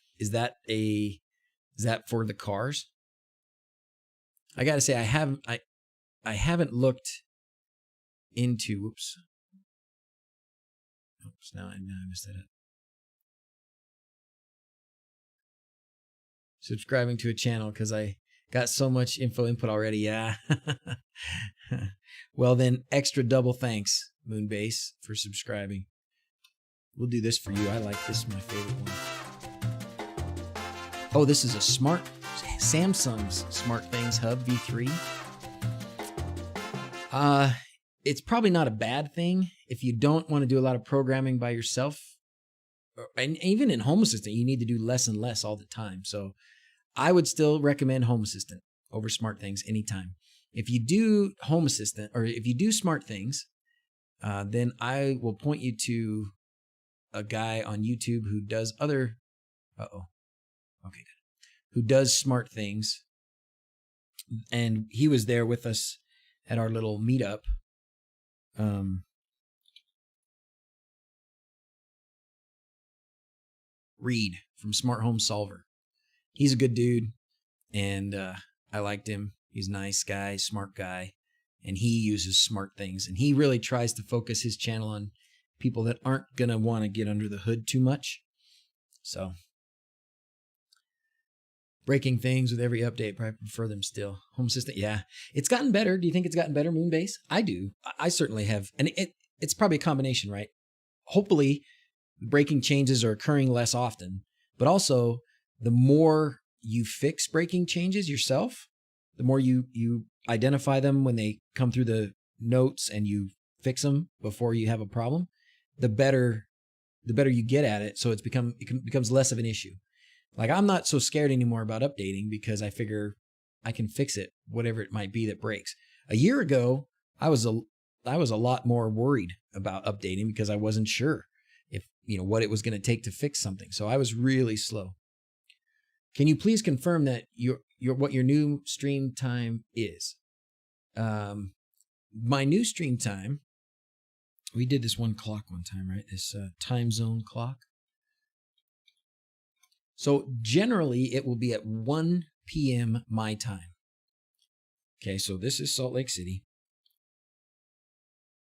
for the cars? I got to say I haven't looked into. Oops, now I messed that up. Subscribing to a channel because I got so much info input already. Yeah. Well, then extra double thanks, Moonbase, for subscribing. We'll do this for you. I like this. My favorite one. Oh, this is a Samsung's SmartThings Hub V3. It's probably not a bad thing if you don't want to do a lot of programming by yourself. And even in Home Assistant, you need to do less and less all the time. So I would still recommend Home Assistant over SmartThings anytime. If you do Home Assistant, or if you do SmartThings, then I will point you to a guy on YouTube who does other, who does SmartThings. And he was there with us at our little meetup. Reed from Smart Home Solver. He's a good dude, and I liked him. He's a nice guy, smart guy, and he uses SmartThings, and he really tries to focus his channel on people that aren't going to want to get under the hood too much. So, breaking things with every update, but I prefer them still. Home Assistant, yeah. It's gotten better. Do you think it's gotten better, Moonbase? I do. I certainly have. And it's probably a combination, right? Hopefully, breaking changes are occurring less often, but also the more you fix breaking changes yourself, the more you identify them when they come through the notes and you fix them before you have a problem, the better you get at it. So it becomes less of an issue. Like, I'm not so scared anymore about updating because I figure I can fix it, whatever it might be that breaks. A year ago, I was a lot more worried about updating because I wasn't sure if, what it was going to take to fix something. So I was really slow. Can you please confirm that what your new stream time is? My new stream time, we did this one clock one time, right? This time zone clock. So generally it will be at 1 p.m. my time. Okay, so this is Salt Lake City.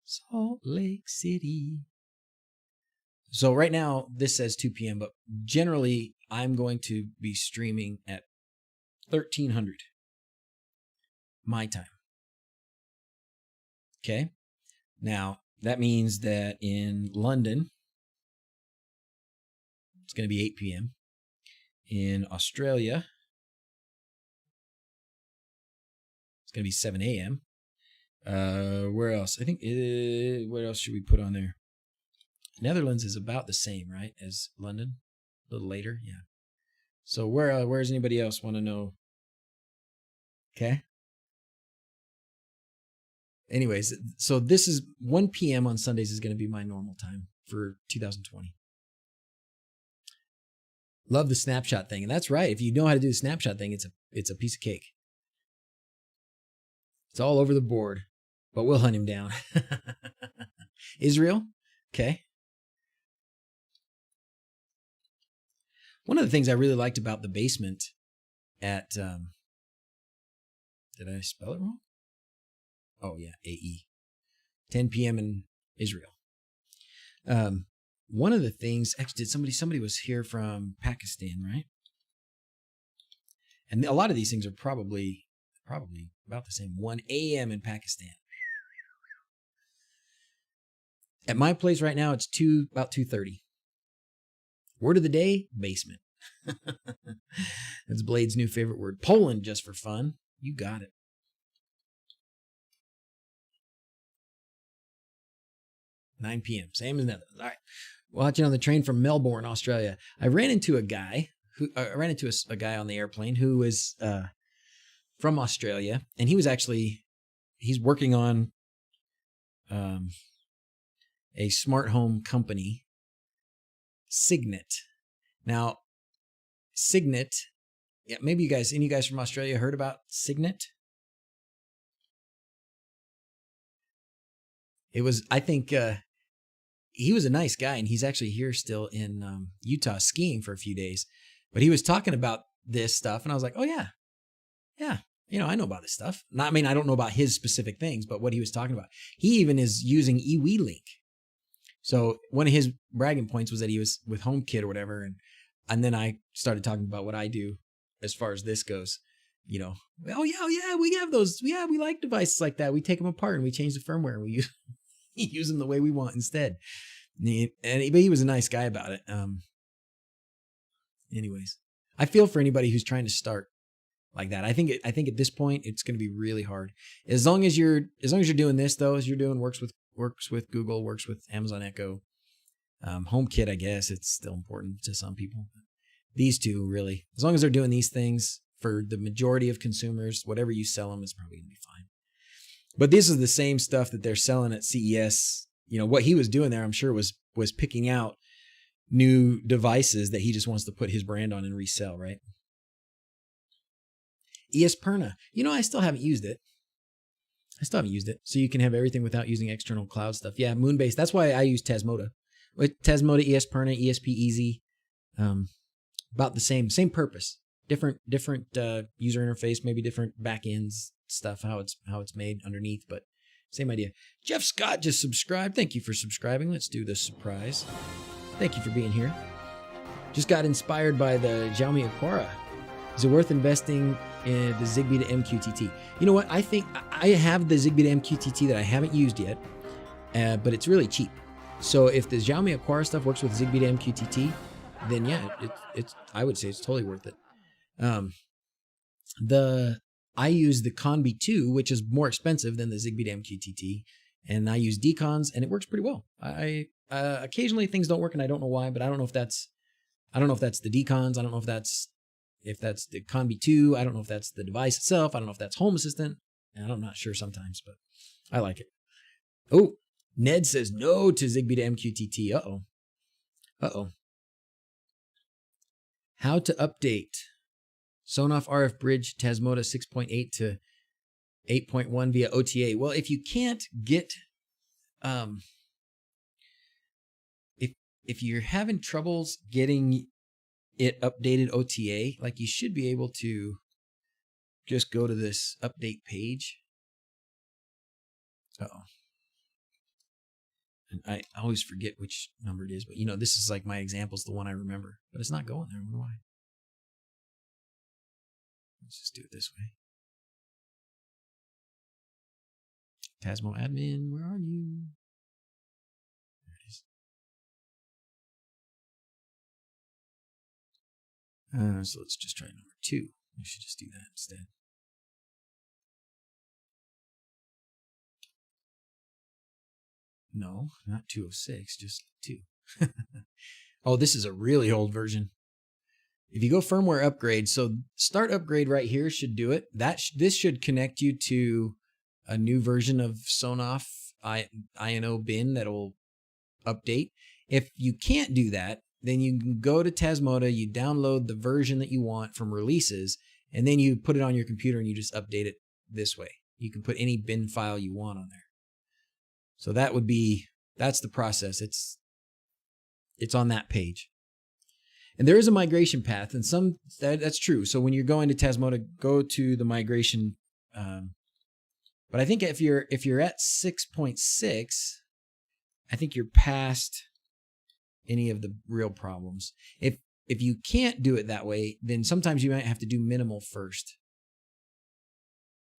Salt Lake City. So right now this says 2 p.m., but generally I'm going to be streaming at 1300 my time. Okay. Now that means that in London, it's going to be 8 p.m. In Australia, it's going to be 7 a.m. Where else? I think, what else should we put on there? Netherlands is about the same, right, as London? A little later, yeah. So where's anybody else want to know? Okay. Anyways, so this is 1 p.m. on Sundays is going to be my normal time for 2020. Love the snapshot thing. And that's right. If you know how to do the snapshot thing, it's a piece of cake. It's all over the board, but we'll hunt him down. Israel? Okay. One of the things I really liked about the basement at, did I spell it wrong? Oh yeah, AE. 10 p.m. in Israel. One of the things, actually, somebody was here from Pakistan, right? And a lot of these things are probably about the same. 1 a.m. in Pakistan. At my place right now, it's about 2:30. Word of the day, basement. That's Blade's new favorite word. Poland, just for fun. You got it. $9 p.m. Same as Netherlands. All right. Watching on the train from Melbourne, Australia. I ran into a guy a guy on the airplane who was from Australia, and he's working on a smart home company, Signet. Now, Signet, yeah, maybe any of you guys from Australia heard about Signet? It was, I think, he was a nice guy, and he's actually here still in Utah skiing for a few days. But he was talking about this stuff, and I was like, oh, yeah, I know about this stuff. I don't know about his specific things, but what he was talking about. He even is using eWeLink. So one of his bragging points was that he was with HomeKit or whatever, and then I started talking about what I do as far as this goes. Oh yeah, we have those. Yeah, we like devices like that. We take them apart and we change the firmware and we use them the way we want instead. But he was a nice guy about it. Anyways, I feel for anybody who's trying to start like that. I think at this point it's going to be really hard. As long as you're doing this though, as you're doing works with Google, works with Amazon Echo, HomeKit. I guess it's still important to some people. These two really, as long as they're doing these things for the majority of consumers, whatever you sell them is probably going to be fine. But this is the same stuff that they're selling at CES. What he was doing there, I'm sure was picking out new devices that he just wants to put his brand on and resell, right? Esperna. I still haven't used it. So you can have everything without using external cloud stuff. Yeah, Moonbase. That's why I use Tasmota. With Tasmota, Esperna, ESP Easy, about the same purpose. Different user interface, maybe different backends stuff, how it's made underneath, but same idea. Jeff Scott just subscribed. Thank you for subscribing. Let's do this surprise. Thank you for being here. Just got inspired by the Xiaomi Aquara. Is it worth investing in the Zigbee to MQTT? You know what? I think I have the Zigbee to MQTT that I haven't used yet, but it's really cheap. So if the Xiaomi Aquara stuff works with Zigbee to MQTT, then yeah, I would say it's totally worth it. I use the Conbi 2, which is more expensive than the Zigbee to MQTT, and I use decons, and it works pretty well. I occasionally things don't work, and I don't know why, but I don't know if that's the decons. I don't know if that's the Conbi 2. I don't know if that's the device itself. I don't know if that's Home Assistant. And I'm not sure sometimes, but I like it. Oh, Ned says no to Zigbee to MQTT. Uh-oh. How to update Sonoff RF Bridge Tasmota 6.8 to 8.1 via OTA. Well, if you can't get, if you're having troubles getting it updated OTA, like you should be able to just go to this update page. Uh-oh. And I always forget which number it is, but this is like my example's the one I remember, but it's not going there. I wonder why. Let's just do it this way. Tasmo admin, where are you? There it is. So let's just try number 2. We should just do that instead. No, not 206, just 2. Oh, this is a really old version. If you go firmware upgrade, so start upgrade right here should do it. This should connect you to a new version of Sonoff INO bin that'll update. If you can't do that, then you can go to Tasmota, you download the version that you want from releases, and then you put it on your computer and you just update it this way. You can put any bin file you want on there. So that's the process. It's on that page. And there is a migration path, and that's true. So when you're going to Tasmota, go to the migration. But I think if you're at 6.6, I think you're past any of the real problems. if you can't do it that way, then sometimes you might have to do minimal first.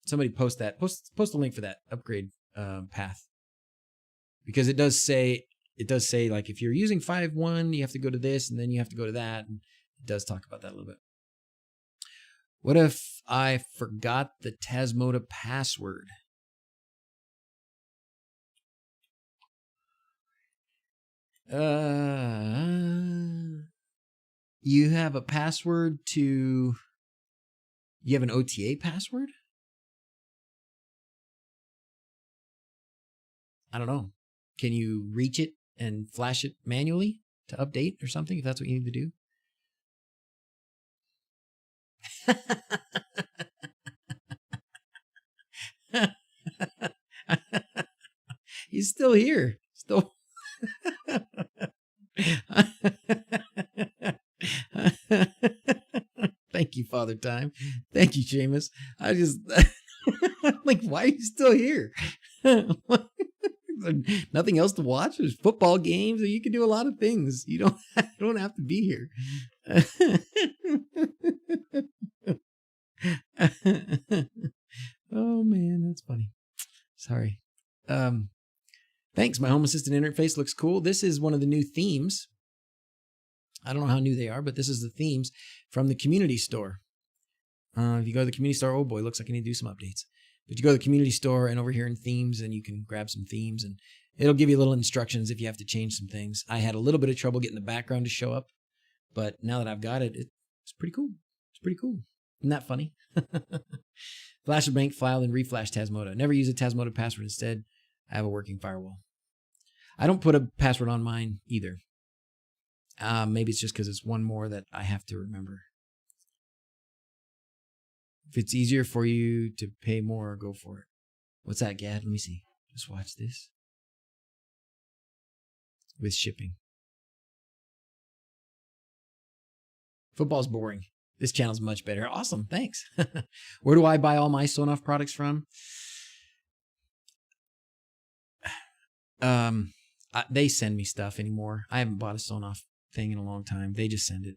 Somebody post that. Post a link for that upgrade path, because it does say like if you're using 5.1, you have to go to this, and then you have to go to that, and it does talk about that a little bit. What if I forgot the Tasmota password? You have a password to... You have an OTA password? I don't know. Can you reach it and flash it manually to update or something, if that's what you need to do? He's still here. Still. Thank you, Father Time. Thank you, Seamus. I just... like, why are you still here? Nothing else to watch? There's football games, or you can do a lot of things. You don't have to be here. Oh man, that's funny. Sorry. Thanks. My Home Assistant interface looks cool. This is one of the new themes. I don't know how new they are, but this is the themes from the community store. If you go to the community store, oh boy, looks like I need to do some updates. But you go to the community store and over here in themes, and you can grab some themes, and it'll give you little instructions if you have to change some things. I had a little bit of trouble getting the background to show up, but now that I've got it, it's pretty cool. It's pretty cool. Isn't that funny? Flash a blank file and reflash Tasmota. Never use a Tasmota password. Instead, I have a working firewall. I don't put a password on mine either. Maybe it's just because it's one more that I have to remember. If it's easier for you to pay more, go for it. What's that, Gad? Let me see. Just watch this. With shipping. Football's boring. This channel's much better. Awesome. Thanks. Where do I buy all my Sonoff products from? They send me stuff anymore. I haven't bought a Sonoff thing in a long time. They just send it.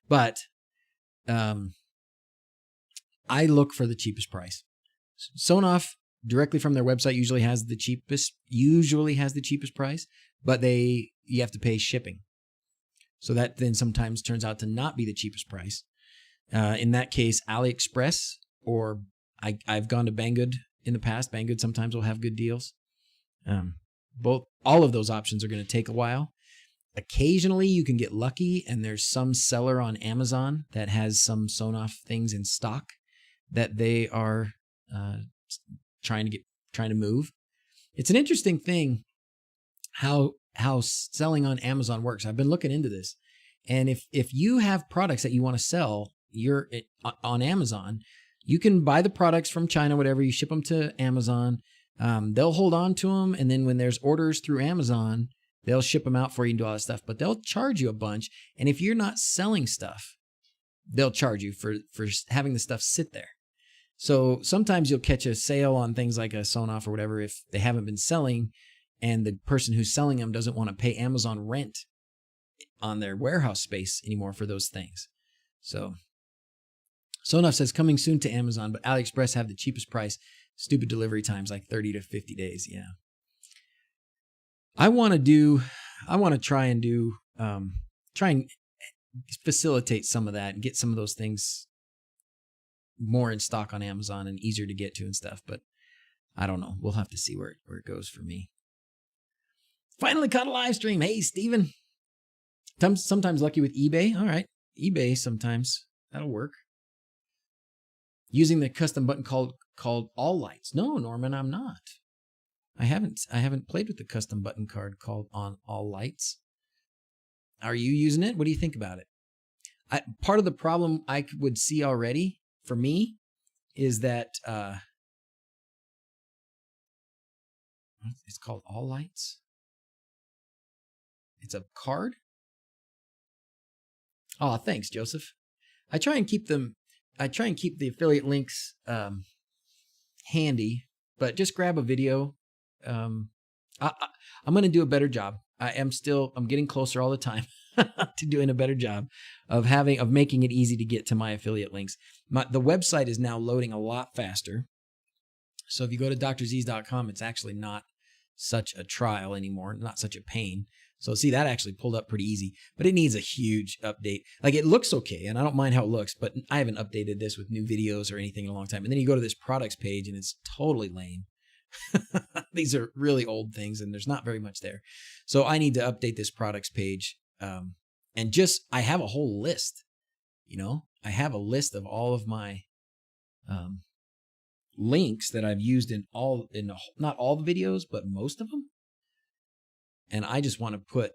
But I look for the cheapest price. Sonoff directly from their website usually has the cheapest price, but you have to pay shipping. So that then sometimes turns out to not be the cheapest price. In that case, AliExpress, or I've gone to Banggood in the past. Banggood sometimes will have good deals. All of those options are going to take a while. Occasionally you can get lucky, and there's some seller on Amazon that has some Sonoff things in stock that they are trying to move. It's an interesting thing how selling on Amazon works. I've been looking into this, and if you have products that you want to sell, you're on Amazon, you can buy the products from China, whatever, you ship them to Amazon. They'll hold on to them, and then when there's orders through Amazon, they'll ship them out for you and do all that stuff, but they'll charge you a bunch. And if you're not selling stuff, they'll charge you for having the stuff sit there. So sometimes you'll catch a sale on things like a Sonoff or whatever if they haven't been selling, and the person who's selling them doesn't want to pay Amazon rent on their warehouse space anymore for those things. So Sonoff says coming soon to Amazon, but AliExpress have the cheapest price. Stupid delivery times, like 30 to 50 days. Yeah. I want to try and facilitate some of that and get some of those things more in stock on Amazon and easier to get to and stuff. But I don't know. We'll have to see where it goes for me. Finally caught a live stream. Hey, Steven. Sometimes lucky with eBay. All right. eBay sometimes. That'll work. Using the custom button called All Lights. No, Norman, I'm not. I haven't played with the custom button card called on All Lights. Are you using it? What do you think about it? Part of the problem I would see already for me is that it's called All Lights. It's a card. Oh, thanks, Joseph. I try and keep the affiliate links handy, but just grab a video. I'm going to do a better job. I'm getting closer all the time. to doing a better job of making it easy to get to my affiliate links. The website is now loading a lot faster. So if you go to DrZzs.com, it's actually not such a trial anymore, not such a pain. So see, that actually pulled up pretty easy, but it needs a huge update. Like, it looks okay, and I don't mind how it looks, but I haven't updated this with new videos or anything in a long time. And then you go to this products page, and it's totally lame. These are really old things, and there's not very much there. So I need to update this products page. And I have a whole list, I have a list of all of my links that I've used not all the videos, but most of them. And I just want to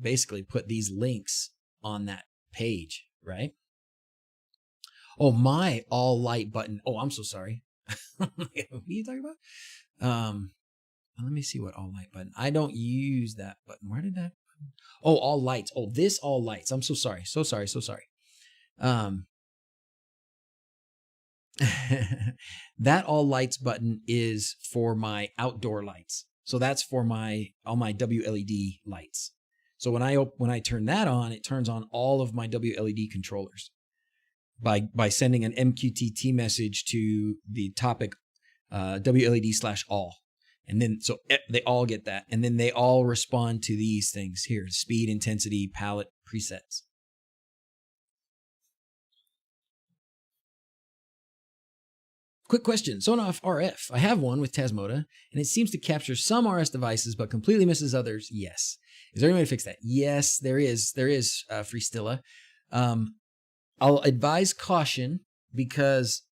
basically put these links on that page, right? Oh, my all light button. Oh, I'm so sorry. What are you talking about? Let me see what all light button. I don't use that button. Where did that? Oh, all lights. Oh, this all lights. I'm so sorry. So sorry. That all lights button is for my outdoor lights. So that's for all my WLED lights. So when I turn that on, it turns on all of my WLED controllers by sending an MQTT message to the topic WLED/all. And then, so they all get that. And then they all respond to these things here: speed, intensity, palette, presets. Quick question, Sonoff RF. I have one with Tasmota, and it seems to capture some RS devices, but completely misses others. Yes. Is there any way to fix that? Yes, there is. There is, Freestilla. I'll advise caution, because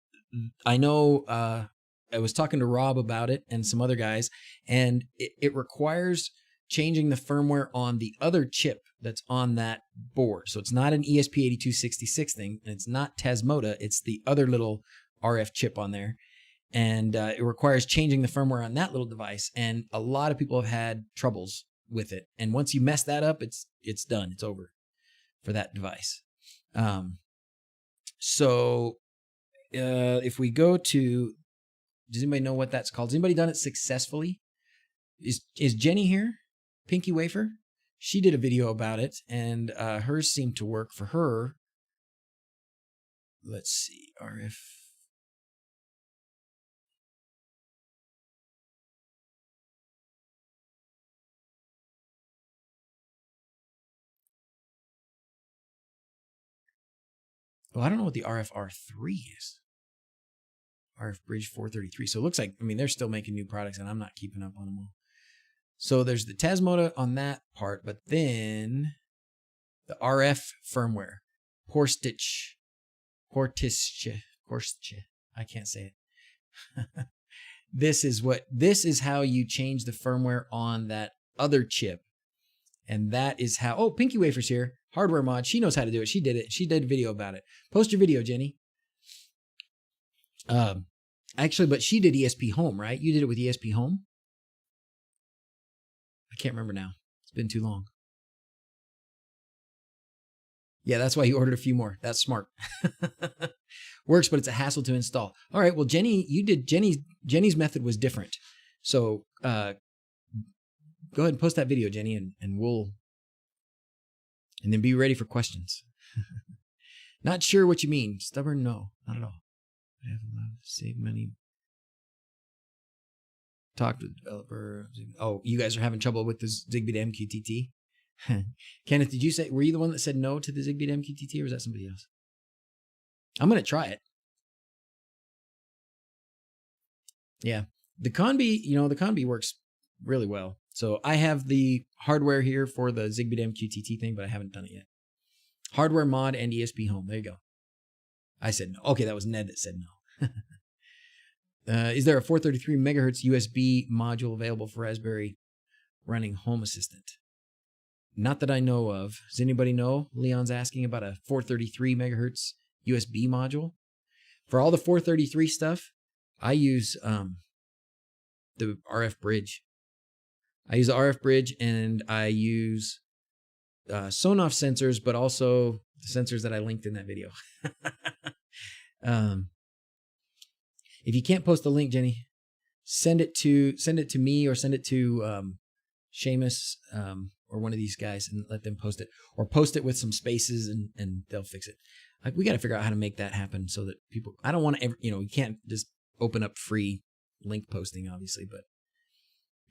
I know I was talking to Rob about it and some other guys, and it requires changing the firmware on the other chip that's on that board. So it's not an ESP8266 thing, and it's not Tasmota. It's the other little RF chip on there. And it requires changing the firmware on that little device. And a lot of people have had troubles with it. And once you mess that up, it's done. It's over for that device. So if we go to, does anybody know what that's called? Has anybody done it successfully? Is Jenny here? Pinky Wafer? She did a video about it, and hers seemed to work for her. Let's see, RF. Well, I don't know what the RFR3 is. RF Bridge 433. So it looks like, they're still making new products, and I'm not keeping up on them all. So there's the Tasmota on that part, but then the RF firmware. Porstich. I can't say it. This is how you change the firmware on that other chip. And that is how, oh, Pinky Wafer's here. Hardware mod. She knows how to do it. She did it. She did a video about it. Post your video, Jenny. Actually, but she did ESP Home, right? You did it with ESP Home? I can't remember now. It's been too long. Yeah, that's why you ordered a few more. That's smart. Works, but it's a hassle to install. All right, well, Jenny, you did Jenny's method was different. So go ahead and post that video, Jenny, and then be ready for questions. Not sure what you mean. Stubborn? No, not at all. I have a lot to save money. Talk to the developer. Oh, you guys are having trouble with this Zigbee to MQTT? Kenneth, were you the one that said no to the Zigbee to MQTT, or was that somebody else? I'm going to try it. Yeah. The Conbee, the Conbee works really well. So I have the hardware here for the Zigbee to MQTT thing, but I haven't done it yet. Hardware mod and ESP Home. There you go. I said no. Okay, that was Ned that said no. Is there a 433 megahertz USB module available for Raspberry running Home Assistant? Not that I know of. Does anybody know? Leon's asking about a 433 megahertz USB module. For all the 433 stuff, I use the RF bridge. I use the RF bridge, and I use Sonoff sensors, but also the sensors that I linked in that video. If you can't post the link, Jenny, send it to me, or send it to Seamus, or one of these guys and let them post it, or post it with some spaces and they'll fix it. Like, we got to figure out how to make that happen so that people, I don't want to ever, you can't just open up free link posting, obviously, but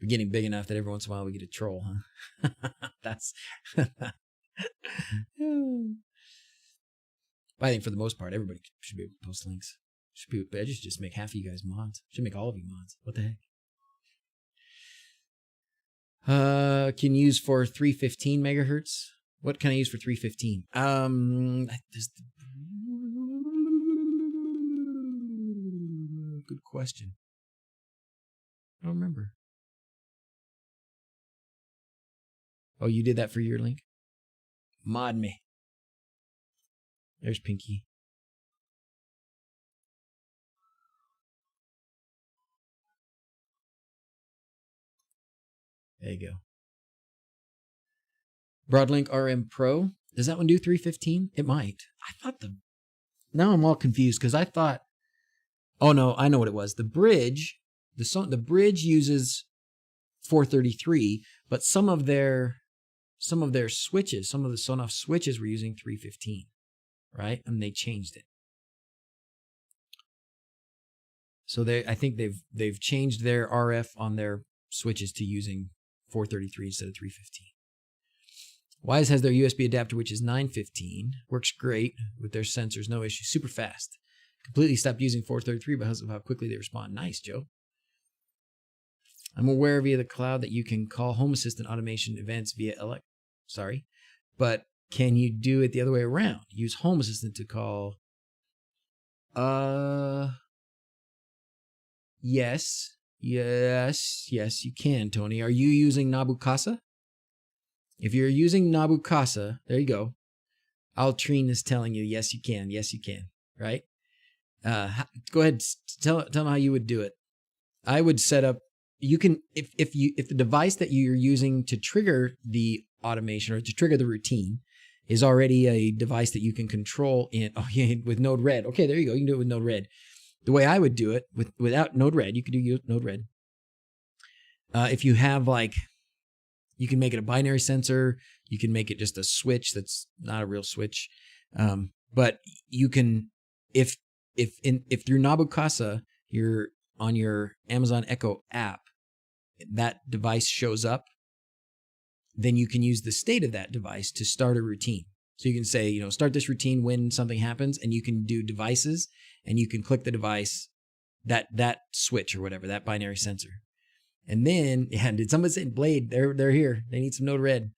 we're getting big enough that every once in a while we get a troll, huh? That's, but I think for the most part, everybody should be able to post links. I just make half of you guys mods. Should make all of you mods. What the heck? Can use for 315 megahertz. What can I use for 315? Good question. I don't remember. Oh, you did that for your link? Mod me. There's Pinky. There you go. Broadlink RM Pro. Does that one do 315? It might. I thought now I'm all confused because I thought, oh no, I know what it was. The bridge, the bridge uses 433, but some of their switches, some of the Sonoff switches were using 315, right? And they changed it. So I think they've changed their RF on their switches to using 433 instead of 315. Wise has their USB adapter, which is 915. Works great with their sensors, no issue. Super fast. Completely stopped using 433 because of how quickly they respond. Nice, Joe. I'm aware via the cloud that you can call Home Assistant automation events via but can you do it the other way around? Use Home Assistant to call. Yes, you can, Tony. Are you using Nabu-Casa? If you're using Nabu-Casa, there you go. Altrine is telling you, yes, you can. Yes, you can. Right? Go ahead. Tell them how you would do it. I would set up. You can if the device that you're using to trigger the automation or to trigger the routine is already a device that you can control with Node-RED. Okay, there you go. You can do it with Node-RED. The way I would do it without Node-RED, you could do Node-RED. If you have you can make it a binary sensor. You can make it just a switch that's not a real switch. But you can, if through Nabu-Casa, you're on your Amazon Echo app, that device shows up, then you can use the state of that device to start a routine. So you can say, start this routine when something happens, and you can do devices, and you can click the device, that switch or whatever, that binary sensor. And then, did somebody say Blade? They're here. They need some Node-RED.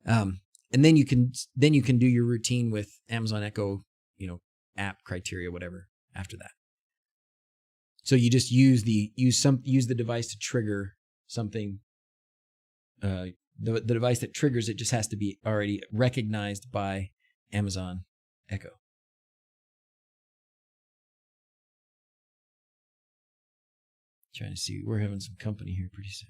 And then you can do your routine with Amazon Echo, app criteria, whatever, after that. So you just use the device to trigger something. The device that triggers it just has to be already recognized by Amazon Echo. Trying to see, we're having some company here pretty soon.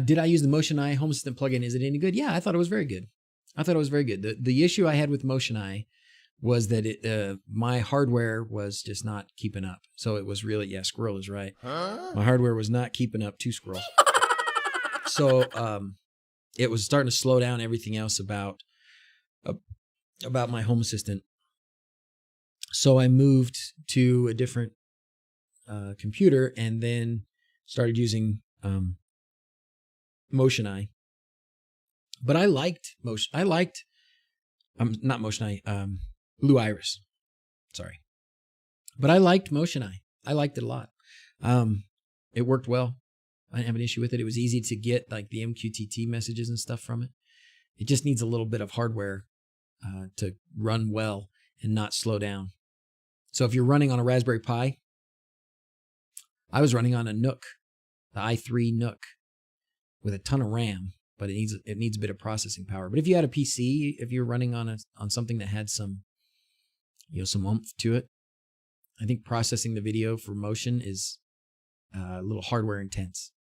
Did I use the Motion Eye Home Assistant plugin? Is it any good? Yeah, I thought it was very good. The issue I had with Motion Eye was that my hardware was just not keeping up. So it was really, Squirrel is right. Huh? My hardware was not keeping up to Squirrel. So it was starting to slow down everything else about my Home Assistant. So I moved to a different computer and then started using Motion Eye. But I liked not Motion Eye, Blue Iris. Sorry. But I liked Motion Eye. I liked it a lot. It worked well. I didn't have an issue with it. It was easy to get the MQTT messages and stuff from it. It just needs a little bit of hardware to run well and not slow down. So if you're running on a Raspberry Pi, I was running on a Nook, the i3 Nook, with a ton of RAM, but it needs a bit of processing power. But if you had a PC, if you're running on something that had some oomph to it, I think processing the video for motion is a little hardware intense.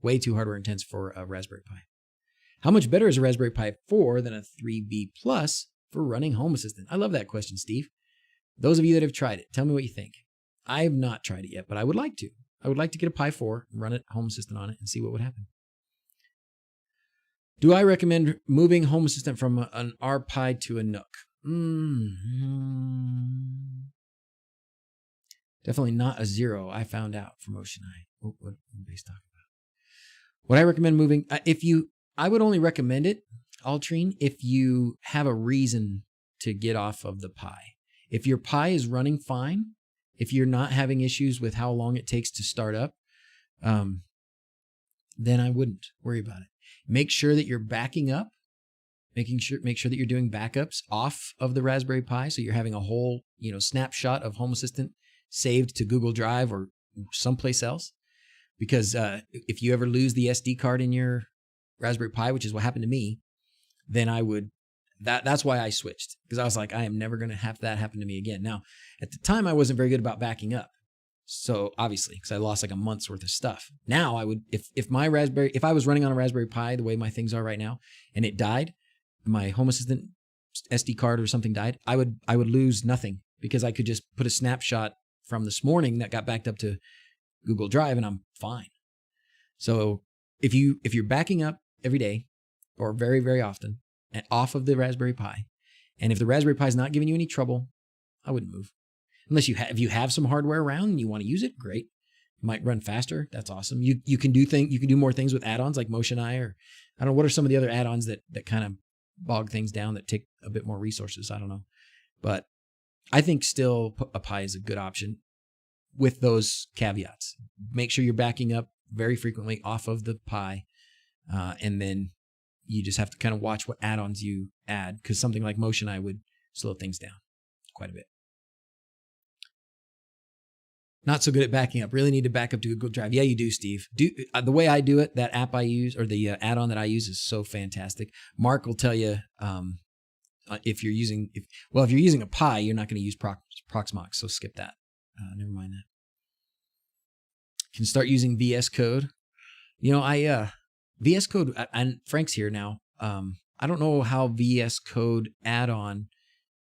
Way too hardware intense for a Raspberry Pi. How much better is a Raspberry Pi 4 than a 3B Plus for running Home Assistant? I love that question, Steve. Those of you that have tried it, tell me what you think. I have not tried it yet, but I would like to. I would like to get a Pi 4, run it Home Assistant on it, and see what would happen. Do I recommend moving Home Assistant from an RPi to a NUC? Definitely not a 0. I found out from Ocean Eye. What everybody's talking about. Would I recommend moving? I would only recommend it, Altrine, if you have a reason to get off of the Pi. If your Pi is running fine, if you're not having issues with how long it takes to start up, then I wouldn't worry about it. Make sure that you're backing up, make sure that you're doing backups off of the Raspberry Pi, so you're having a whole, snapshot of Home Assistant saved to Google Drive or someplace else. Because if you ever lose the SD card in your Raspberry Pi, which is what happened to me, then I would. That's why I switched, because I was like, I am never going to have that happen to me again. Now, at the time, I wasn't very good about backing up. So obviously, because I lost like a month's worth of stuff. Now I would, if I was running on a Raspberry Pi the way my things are right now, and it died, my Home Assistant SD card or something died, I would lose nothing, because I could just put a snapshot from this morning that got backed up to Google Drive, and I'm fine. So if you're backing up every day or very, very often and off of the Raspberry Pi, and if the Raspberry Pi is not giving you any trouble, I wouldn't move. Unless if you have some hardware around and you want to use it, great. It might run faster. That's awesome. You can do more things with add-ons like Motion Eye, or I don't know, what are some of the other add-ons that kind of bog things down, that take a bit more resources? I don't know. But I think still a Pi is a good option with those caveats. Make sure you're backing up very frequently off of the Pi, and then you just have to kind of watch what add-ons you add, because something like Motion Eye would slow things down quite a bit. Not so good at backing up. Really need to back up to Google Drive. Yeah, you do, Steve. The way I do it, that app I use, or the add-on that I use, is so fantastic. Mark will tell you if you're using a Pi, you're not going to use Proxmox, so skip that. Never mind that. Can start using VS Code. VS Code, and Frank's here now. I don't know how VS Code add-on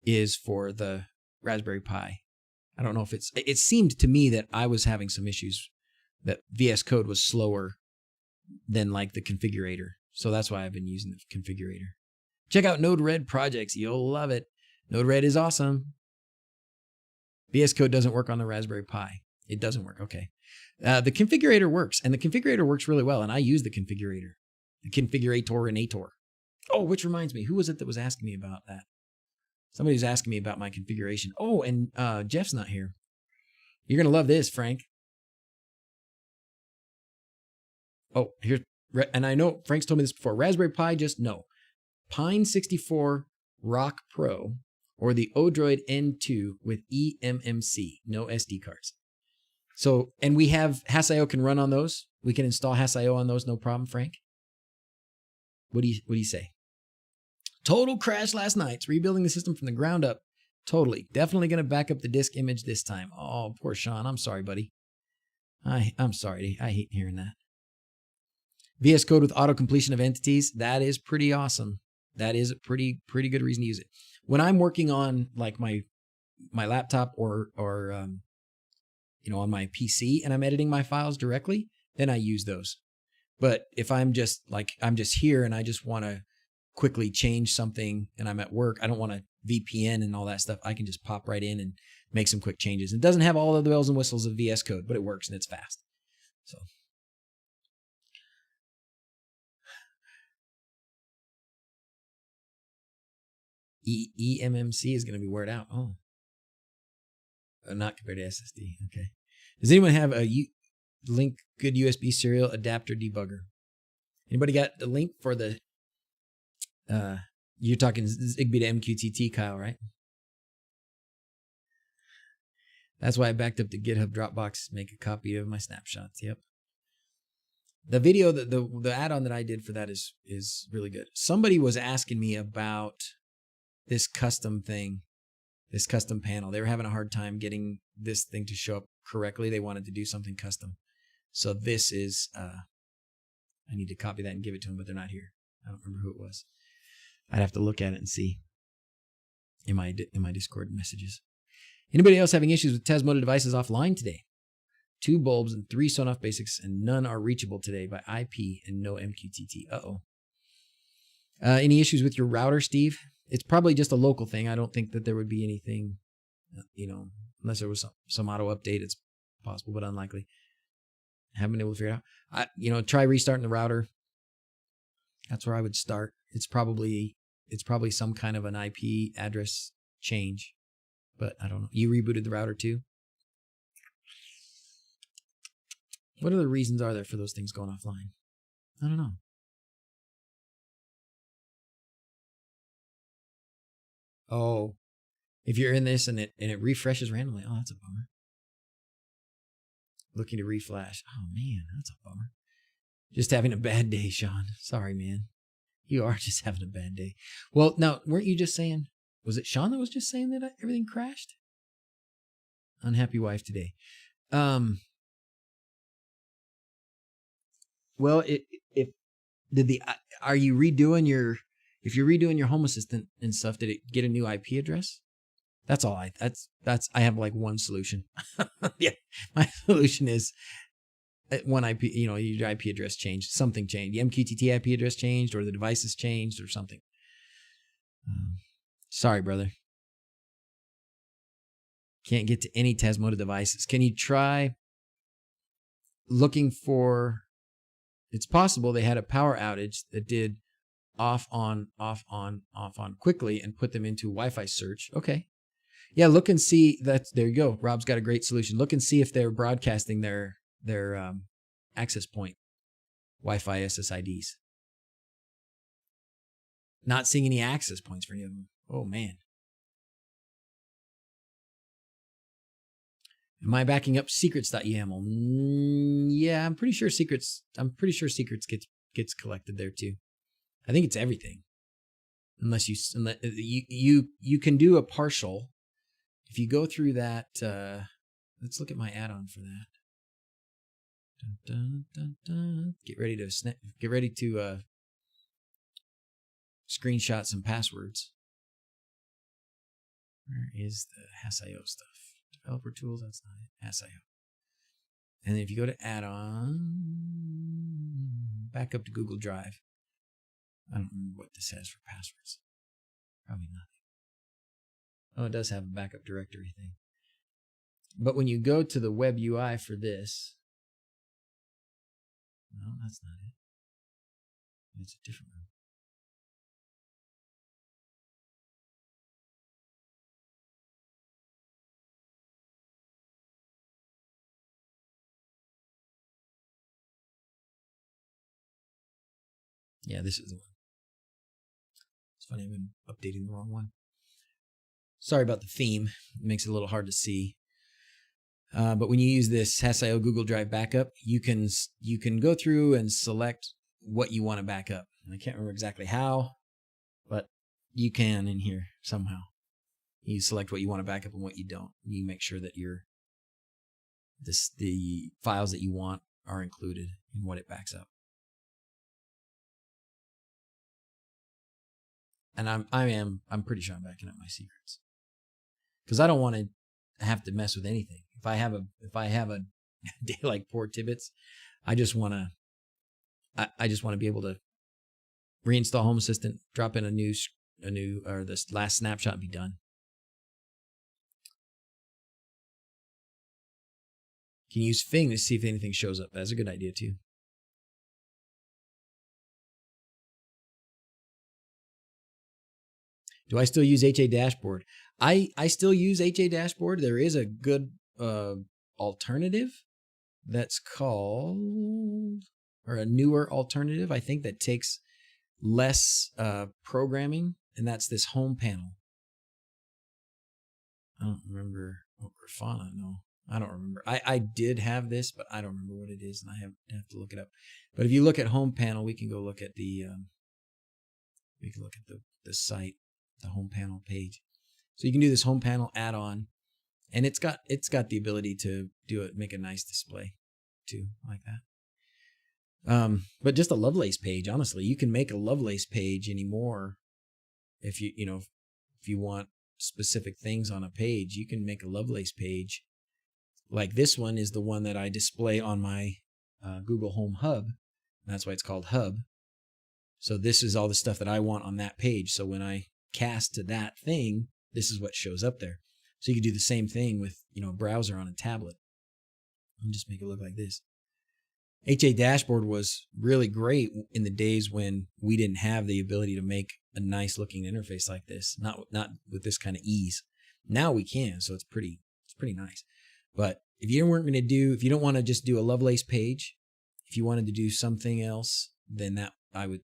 is for the Raspberry Pi. I don't know if it seemed to me that I was having some issues, that VS Code was slower than like the configurator. So that's why I've been using the configurator. Check out Node-RED projects. You'll love it. Node-RED is awesome. VS Code doesn't work on the Raspberry Pi. It doesn't work. Okay. The configurator works, and the configurator works really well, and I use the configurator. The configurator and Ator. Oh, which reminds me, who was it that was asking me about that? Somebody was asking me about my configuration. Oh, and Jeff's not here. You're going to love this, Frank. Oh, here, and I know Frank's told me this before. Raspberry Pi, just no. Pine 64 Rock Pro or the Odroid N2 with eMMC, no SD cards. So, and we have Hass.io can run on those. We can install Hass.io on those, no problem, Frank. What do you say? Total crash last night. It's rebuilding the system from the ground up. Totally. Definitely going to back up the disk image this time. Oh, poor Sean. I'm sorry, buddy. I'm sorry. I hate hearing that. VS Code with auto completion of entities. That is pretty awesome. That is a pretty good reason to use it. When I'm working on like my laptop or on my PC and I'm editing my files directly, then I use those. But if I'm just here and I just want to quickly change something and I'm at work, I don't want to VPN and all that stuff. I can just pop right in and make some quick changes. It doesn't have all of the bells and whistles of VS Code, but it works and it's fast. So eMMC is going to be word out. Oh, not compared to SSD. Okay. Does anyone have a link good USB serial adapter debugger? Anybody got the link for the you're talking Zigbee to MQTT, Kyle, right? That's why I backed up to GitHub Dropbox, make a copy of my snapshots. Yep. The video, the add-on that I did for that is really good. Somebody was asking me about this custom thing, this custom panel. They were having a hard time getting this thing to show up correctly. They wanted to do something custom. So this is, I need to copy that and give it to them, but they're not here. I don't remember who it was. I'd have to look at it and see. in my Discord messages. Anybody else having issues with Tasmota devices offline today? 2 bulbs and 3 Sonoff basics, and none are reachable today by IP and no MQTT. Uh-oh. Any issues with your router, Steve? It's probably just a local thing. I don't think that there would be anything, unless there was some auto update. It's possible, but unlikely. Haven't been able to figure it out. Try restarting the router. That's where I would start. It's probably some kind of an IP address change, but I don't know. You rebooted the router too? What other reasons are there for those things going offline? I don't know. Oh, if you're in this and it refreshes randomly, oh, that's a bummer. Looking to reflash. Oh man, that's a bummer. Just having a bad day, Sean. Sorry, man. You are just having a bad day. Well, now, weren't you just saying, was it Sean that was just saying that everything crashed? Unhappy wife today. Well, are you redoing if you're redoing your Home Assistant and stuff, did it get a new IP address? That's all I have like one solution. Yeah. My solution is one IP, your IP address changed, something changed. The MQTT IP address changed, or the devices changed, or something. Sorry, brother. Can't get to any Tasmota devices. Can you try looking for, it's possible they had a power outage that did off, on, off, on, off, on quickly and put them into Wi-Fi search. Okay. Yeah, look and see. There you go. Rob's got a great solution. Look and see if they're broadcasting their access point Wi-Fi SSIDs. Not seeing any access points for any of them. Oh man. Am I backing up secrets.yaml? Yeah, I'm pretty sure secrets gets collected there too. I think it's everything. Unless you can do a partial. If you go through that, let's look at my add-on for that. Dun, dun, dun, dun. Get ready to screenshot some passwords. Where is the Hasio stuff? Developer tools, that's not it. Hasio. And then if you go to add-on, back up to Google Drive. I don't remember what this has for passwords. Probably nothing. Oh, it does have a backup directory thing. But when you go to the web UI for this, no, that's not it. It's a different one. Yeah, this is the one. It's funny, I've been updating the wrong one. Sorry about the theme. It makes it a little hard to see. But when you use this Hasio Google Drive backup, you can go through and select what you want to back up. And I can't remember exactly how, but you can in here somehow. You select what you want to back up and what you don't. You make sure that the files that you want are included in what it backs up. And I'm pretty sure I'm backing up my secrets, because I don't want to have to mess with anything. If I have a day like poor Tibbetts, I just want to be able to reinstall Home Assistant, drop in a new or this last snapshot, and be done. Can use Fing to see if anything shows up. That's a good idea too. Do I still use HA Dashboard? I still use HA Dashboard. There is a good alternative that's called, or a newer alternative, I think, that takes less programming, and that's this home panel. I don't remember. Oh, Grafana, no. I don't remember. I did have this, but I don't remember what it is, and I have to look it up. But if you look at home panel, we can go look at the site, the home panel page. So you can do this home panel add-on, and it's got the ability to make a nice display too, like that. But just a Lovelace page, honestly, you can make a Lovelace page anymore if you want specific things on a page. You can make a Lovelace page. Like this one is the one that I display on my Google Home Hub. And that's why it's called Hub. So this is all the stuff that I want on that page. So when I cast to that thing, this is what shows up there. So you can do the same thing with, you know, a browser on a tablet. And just make it look like this. HA Dashboard was really great in the days when we didn't have the ability to make a nice looking interface like this, not with this kind of ease. Now we can, so it's pretty nice. But if you don't want to just do a Lovelace page, if you wanted to do something else, then that I would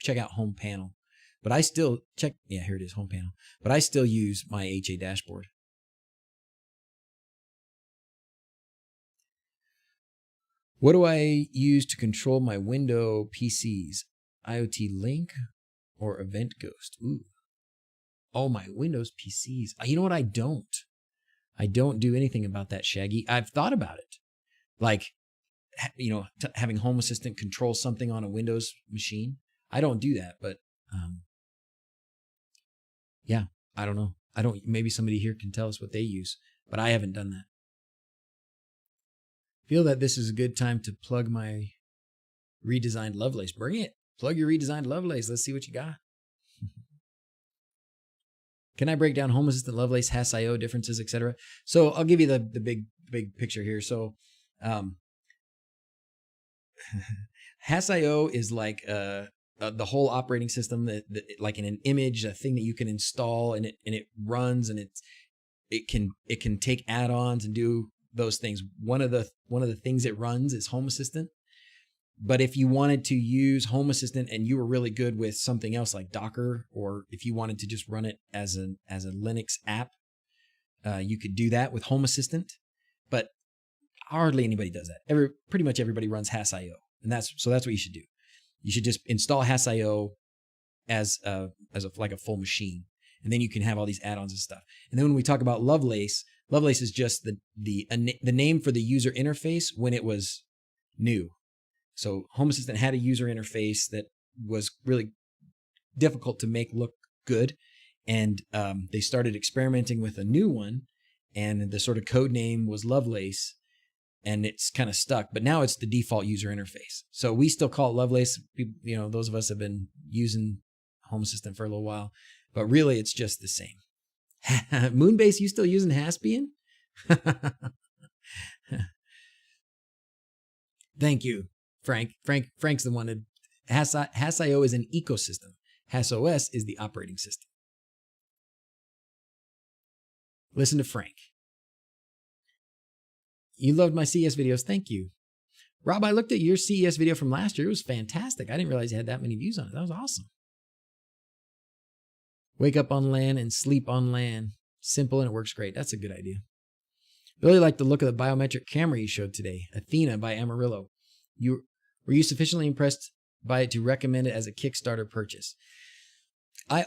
check out Home Panel. But I still here it is, Home Panel. But I still use my HA Dashboard. What do I use to control my window PCs? IoT Link or Event Ghost? Ooh. Oh, my Windows PCs. You know what? I don't do anything about that, Shaggy. I've thought about it. Like, you know, having Home Assistant control something on a Windows machine. I don't do that, but yeah, I don't know. Maybe somebody here can tell us what they use, but I haven't done that. Feel that this is a good time to plug my redesigned Lovelace. Bring it. Plug your redesigned Lovelace. Let's see what you got. Can I break down Home Assistant, Lovelace, HAS.io differences, etc.? So I'll give you the big picture here. So HAS.io is like the whole operating system that like in an image, a thing that you can install and it runs, and it can take add-ons and do those things. One of the things it runs is Home Assistant. But if you wanted to use Home Assistant and you were really good with something else like Docker, or if you wanted to just run it as a Linux app, you could do that with Home Assistant. But hardly anybody does that. Pretty much everybody runs HAS.io, and that's what you should do. You should just install HAS.io as like a full machine, and then you can have all these add-ons and stuff. And then when we talk about Lovelace is just the name for the user interface when it was new. So Home Assistant had a user interface that was really difficult to make look good, and they started experimenting with a new one, and the sort of code name was Lovelace, and it's kind of stuck. But now it's the default user interface. So we still call it Lovelace. You know, those of us have been using Home Assistant for a little while, but really it's just the same. Moonbase, you still using Haspian? Thank you, Frank. Frank's the one that HAS.io is an ecosystem. HAS.OS is the operating system. Listen to Frank. You loved my CES videos. Thank you. Rob, I looked at your CES video from last year. It was fantastic. I didn't realize you had that many views on it. That was awesome. Wake up on LAN and sleep on LAN. Simple and it works great. That's a good idea. Really like the look of the biometric camera you showed today. Athena by Amarillo. Were you sufficiently impressed by it to recommend it as a Kickstarter purchase? I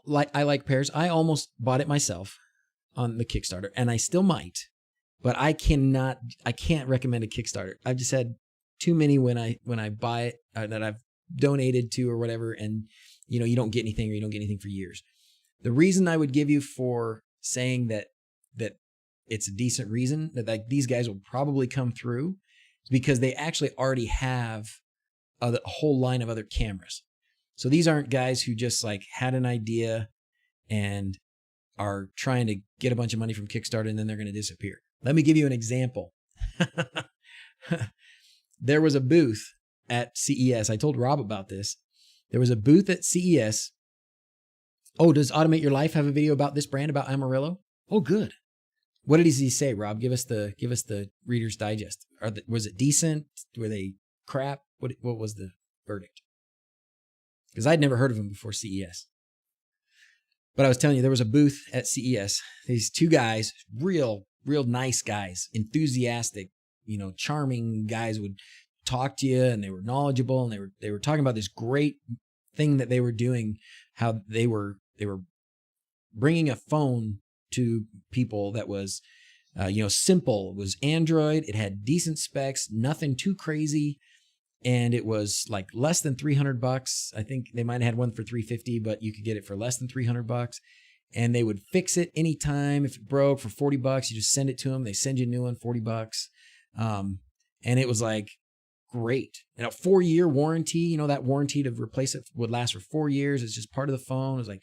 like pairs. I almost bought it myself on the Kickstarter, and I still might, but I can't recommend a Kickstarter. I've just had too many when I buy it that I've donated to or whatever, and you know, you don't get anything, or you don't get anything for years. The reason I would give you for saying that it's a decent reason that like these guys will probably come through is because they actually already have a whole line of other cameras. So these aren't guys who just like had an idea and are trying to get a bunch of money from Kickstarter and then they're going to disappear. Let me give you an example. There was a booth at CES. I told Rob about this. There was a booth at CES. Oh, does Automate Your Life have a video about this brand, about Amarillo? Oh, good. What did he say, Rob? Give us the Reader's Digest. Was it decent? Were they crap? What was the verdict? Because I'd never heard of them before CES. But I was telling you, there was a booth at CES. These two guys, real nice guys, enthusiastic, you know, charming guys, would talk to you, and they were knowledgeable, and they were talking about this great thing that they were doing, how they were bringing a phone to people that was, simple. It was Android. It had decent specs, nothing too crazy, and it was like less than $300. I think they might have had one for $350, but you could get it for less than $300. And they would fix it anytime. If it broke for $40, you just send it to them. They send you a new one, $40. And it was like great. And a 4-year warranty, you know, that warranty to replace it would last for 4 years. It's just part of the phone. It was like,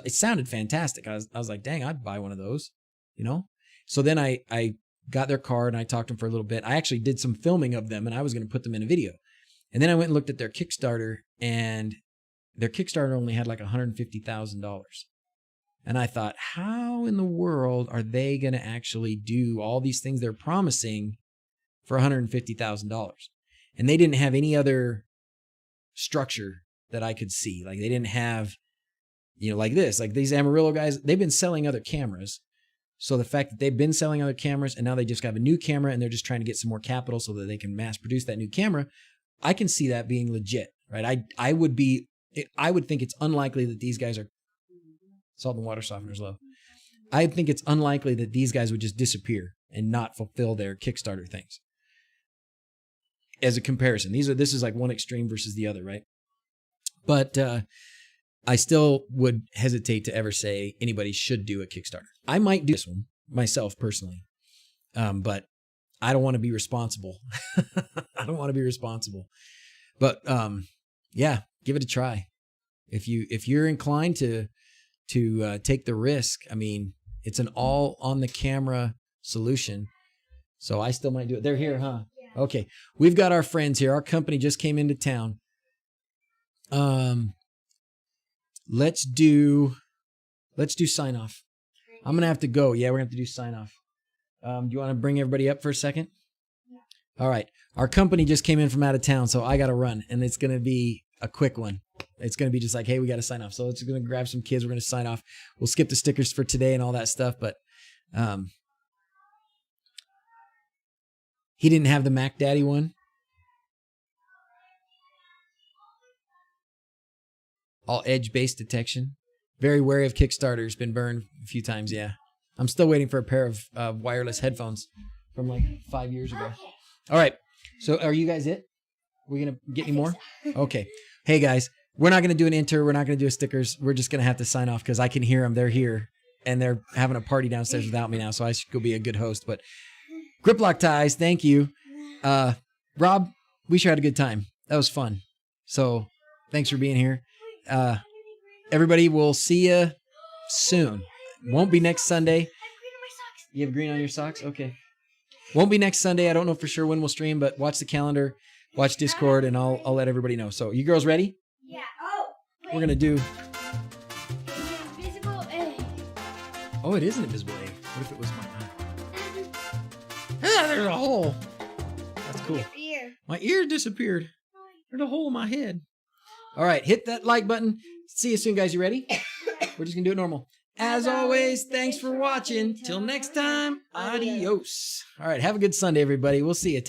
it sounded fantastic. I was like, dang, I'd buy one of those, you know? So then I got their card and I talked to them for a little bit. I actually did some filming of them and I was going to put them in a video. And then I went and looked at their Kickstarter, and their Kickstarter only had like $150,000. And I thought, how in the world are they going to actually do all these things they're promising for $150,000? And they didn't have any other structure that I could see. Like they didn't have, you know, like this, like these Amarillo guys, they've been selling other cameras. So the fact that they've been selling other cameras and now they just have a new camera and they're just trying to get some more capital so that they can mass produce that new camera, I can see that being legit, right? I would think it's unlikely that these guys are salt and water softeners low. I think it's unlikely that these guys would just disappear and not fulfill their Kickstarter things. As a comparison, this is like one extreme versus the other, right? But I still would hesitate to ever say anybody should do a Kickstarter. I might do this one myself personally, but I don't want to be responsible. I don't want to be responsible. But yeah, give it a try. If you're inclined to take the risk, I mean, it's an all on the camera solution. So I still might do it. They're here, huh? Yeah. Okay. We've got our friends here. Our company just came into town. Let's do sign off. I'm going to have to go. Yeah, we're going to have to do sign off. Do you want to bring everybody up for a second? Yeah. All right. Our company just came in from out of town, so I got to run, and it's going to be a quick one. It's going to be just like, hey, we got to sign off. So it's going to grab some kids. We're going to sign off. We'll skip the stickers for today and all that stuff, but he didn't have the Mac Daddy one. All edge-based detection. Very wary of Kickstarters. Been burned a few times, yeah. I'm still waiting for a pair of wireless headphones from like 5 years ago. All right. So are you guys it? We're going to get any more? Okay. Hey, guys. We're not going to do an enter. We're not going to do a stickers. We're just going to have to sign off because I can hear them. They're here, and they're having a party downstairs without me now, so I should go be a good host. But Grip Lock Ties, thank you. Rob, we sure had a good time. That was fun. So thanks for being here. Everybody, we'll see you soon. Won't be next Sunday. You have green on your socks? Okay. Won't be next Sunday. I don't know for sure when we'll stream, but watch the calendar, watch Discord, and I'll let everybody know. So you girls ready? Yeah. Oh, wait. We're going to do... Invisible egg. Oh, it is an invisible egg. What if it was my eye? Ah, there's a hole. That's cool. Your ear. My ear disappeared. There's a hole in my head. All right, hit that like button. See you soon, guys. You ready? We're just going to do it normal. As always, thanks for watching. Till next time, adios. All right, have a good Sunday, everybody. We'll see you.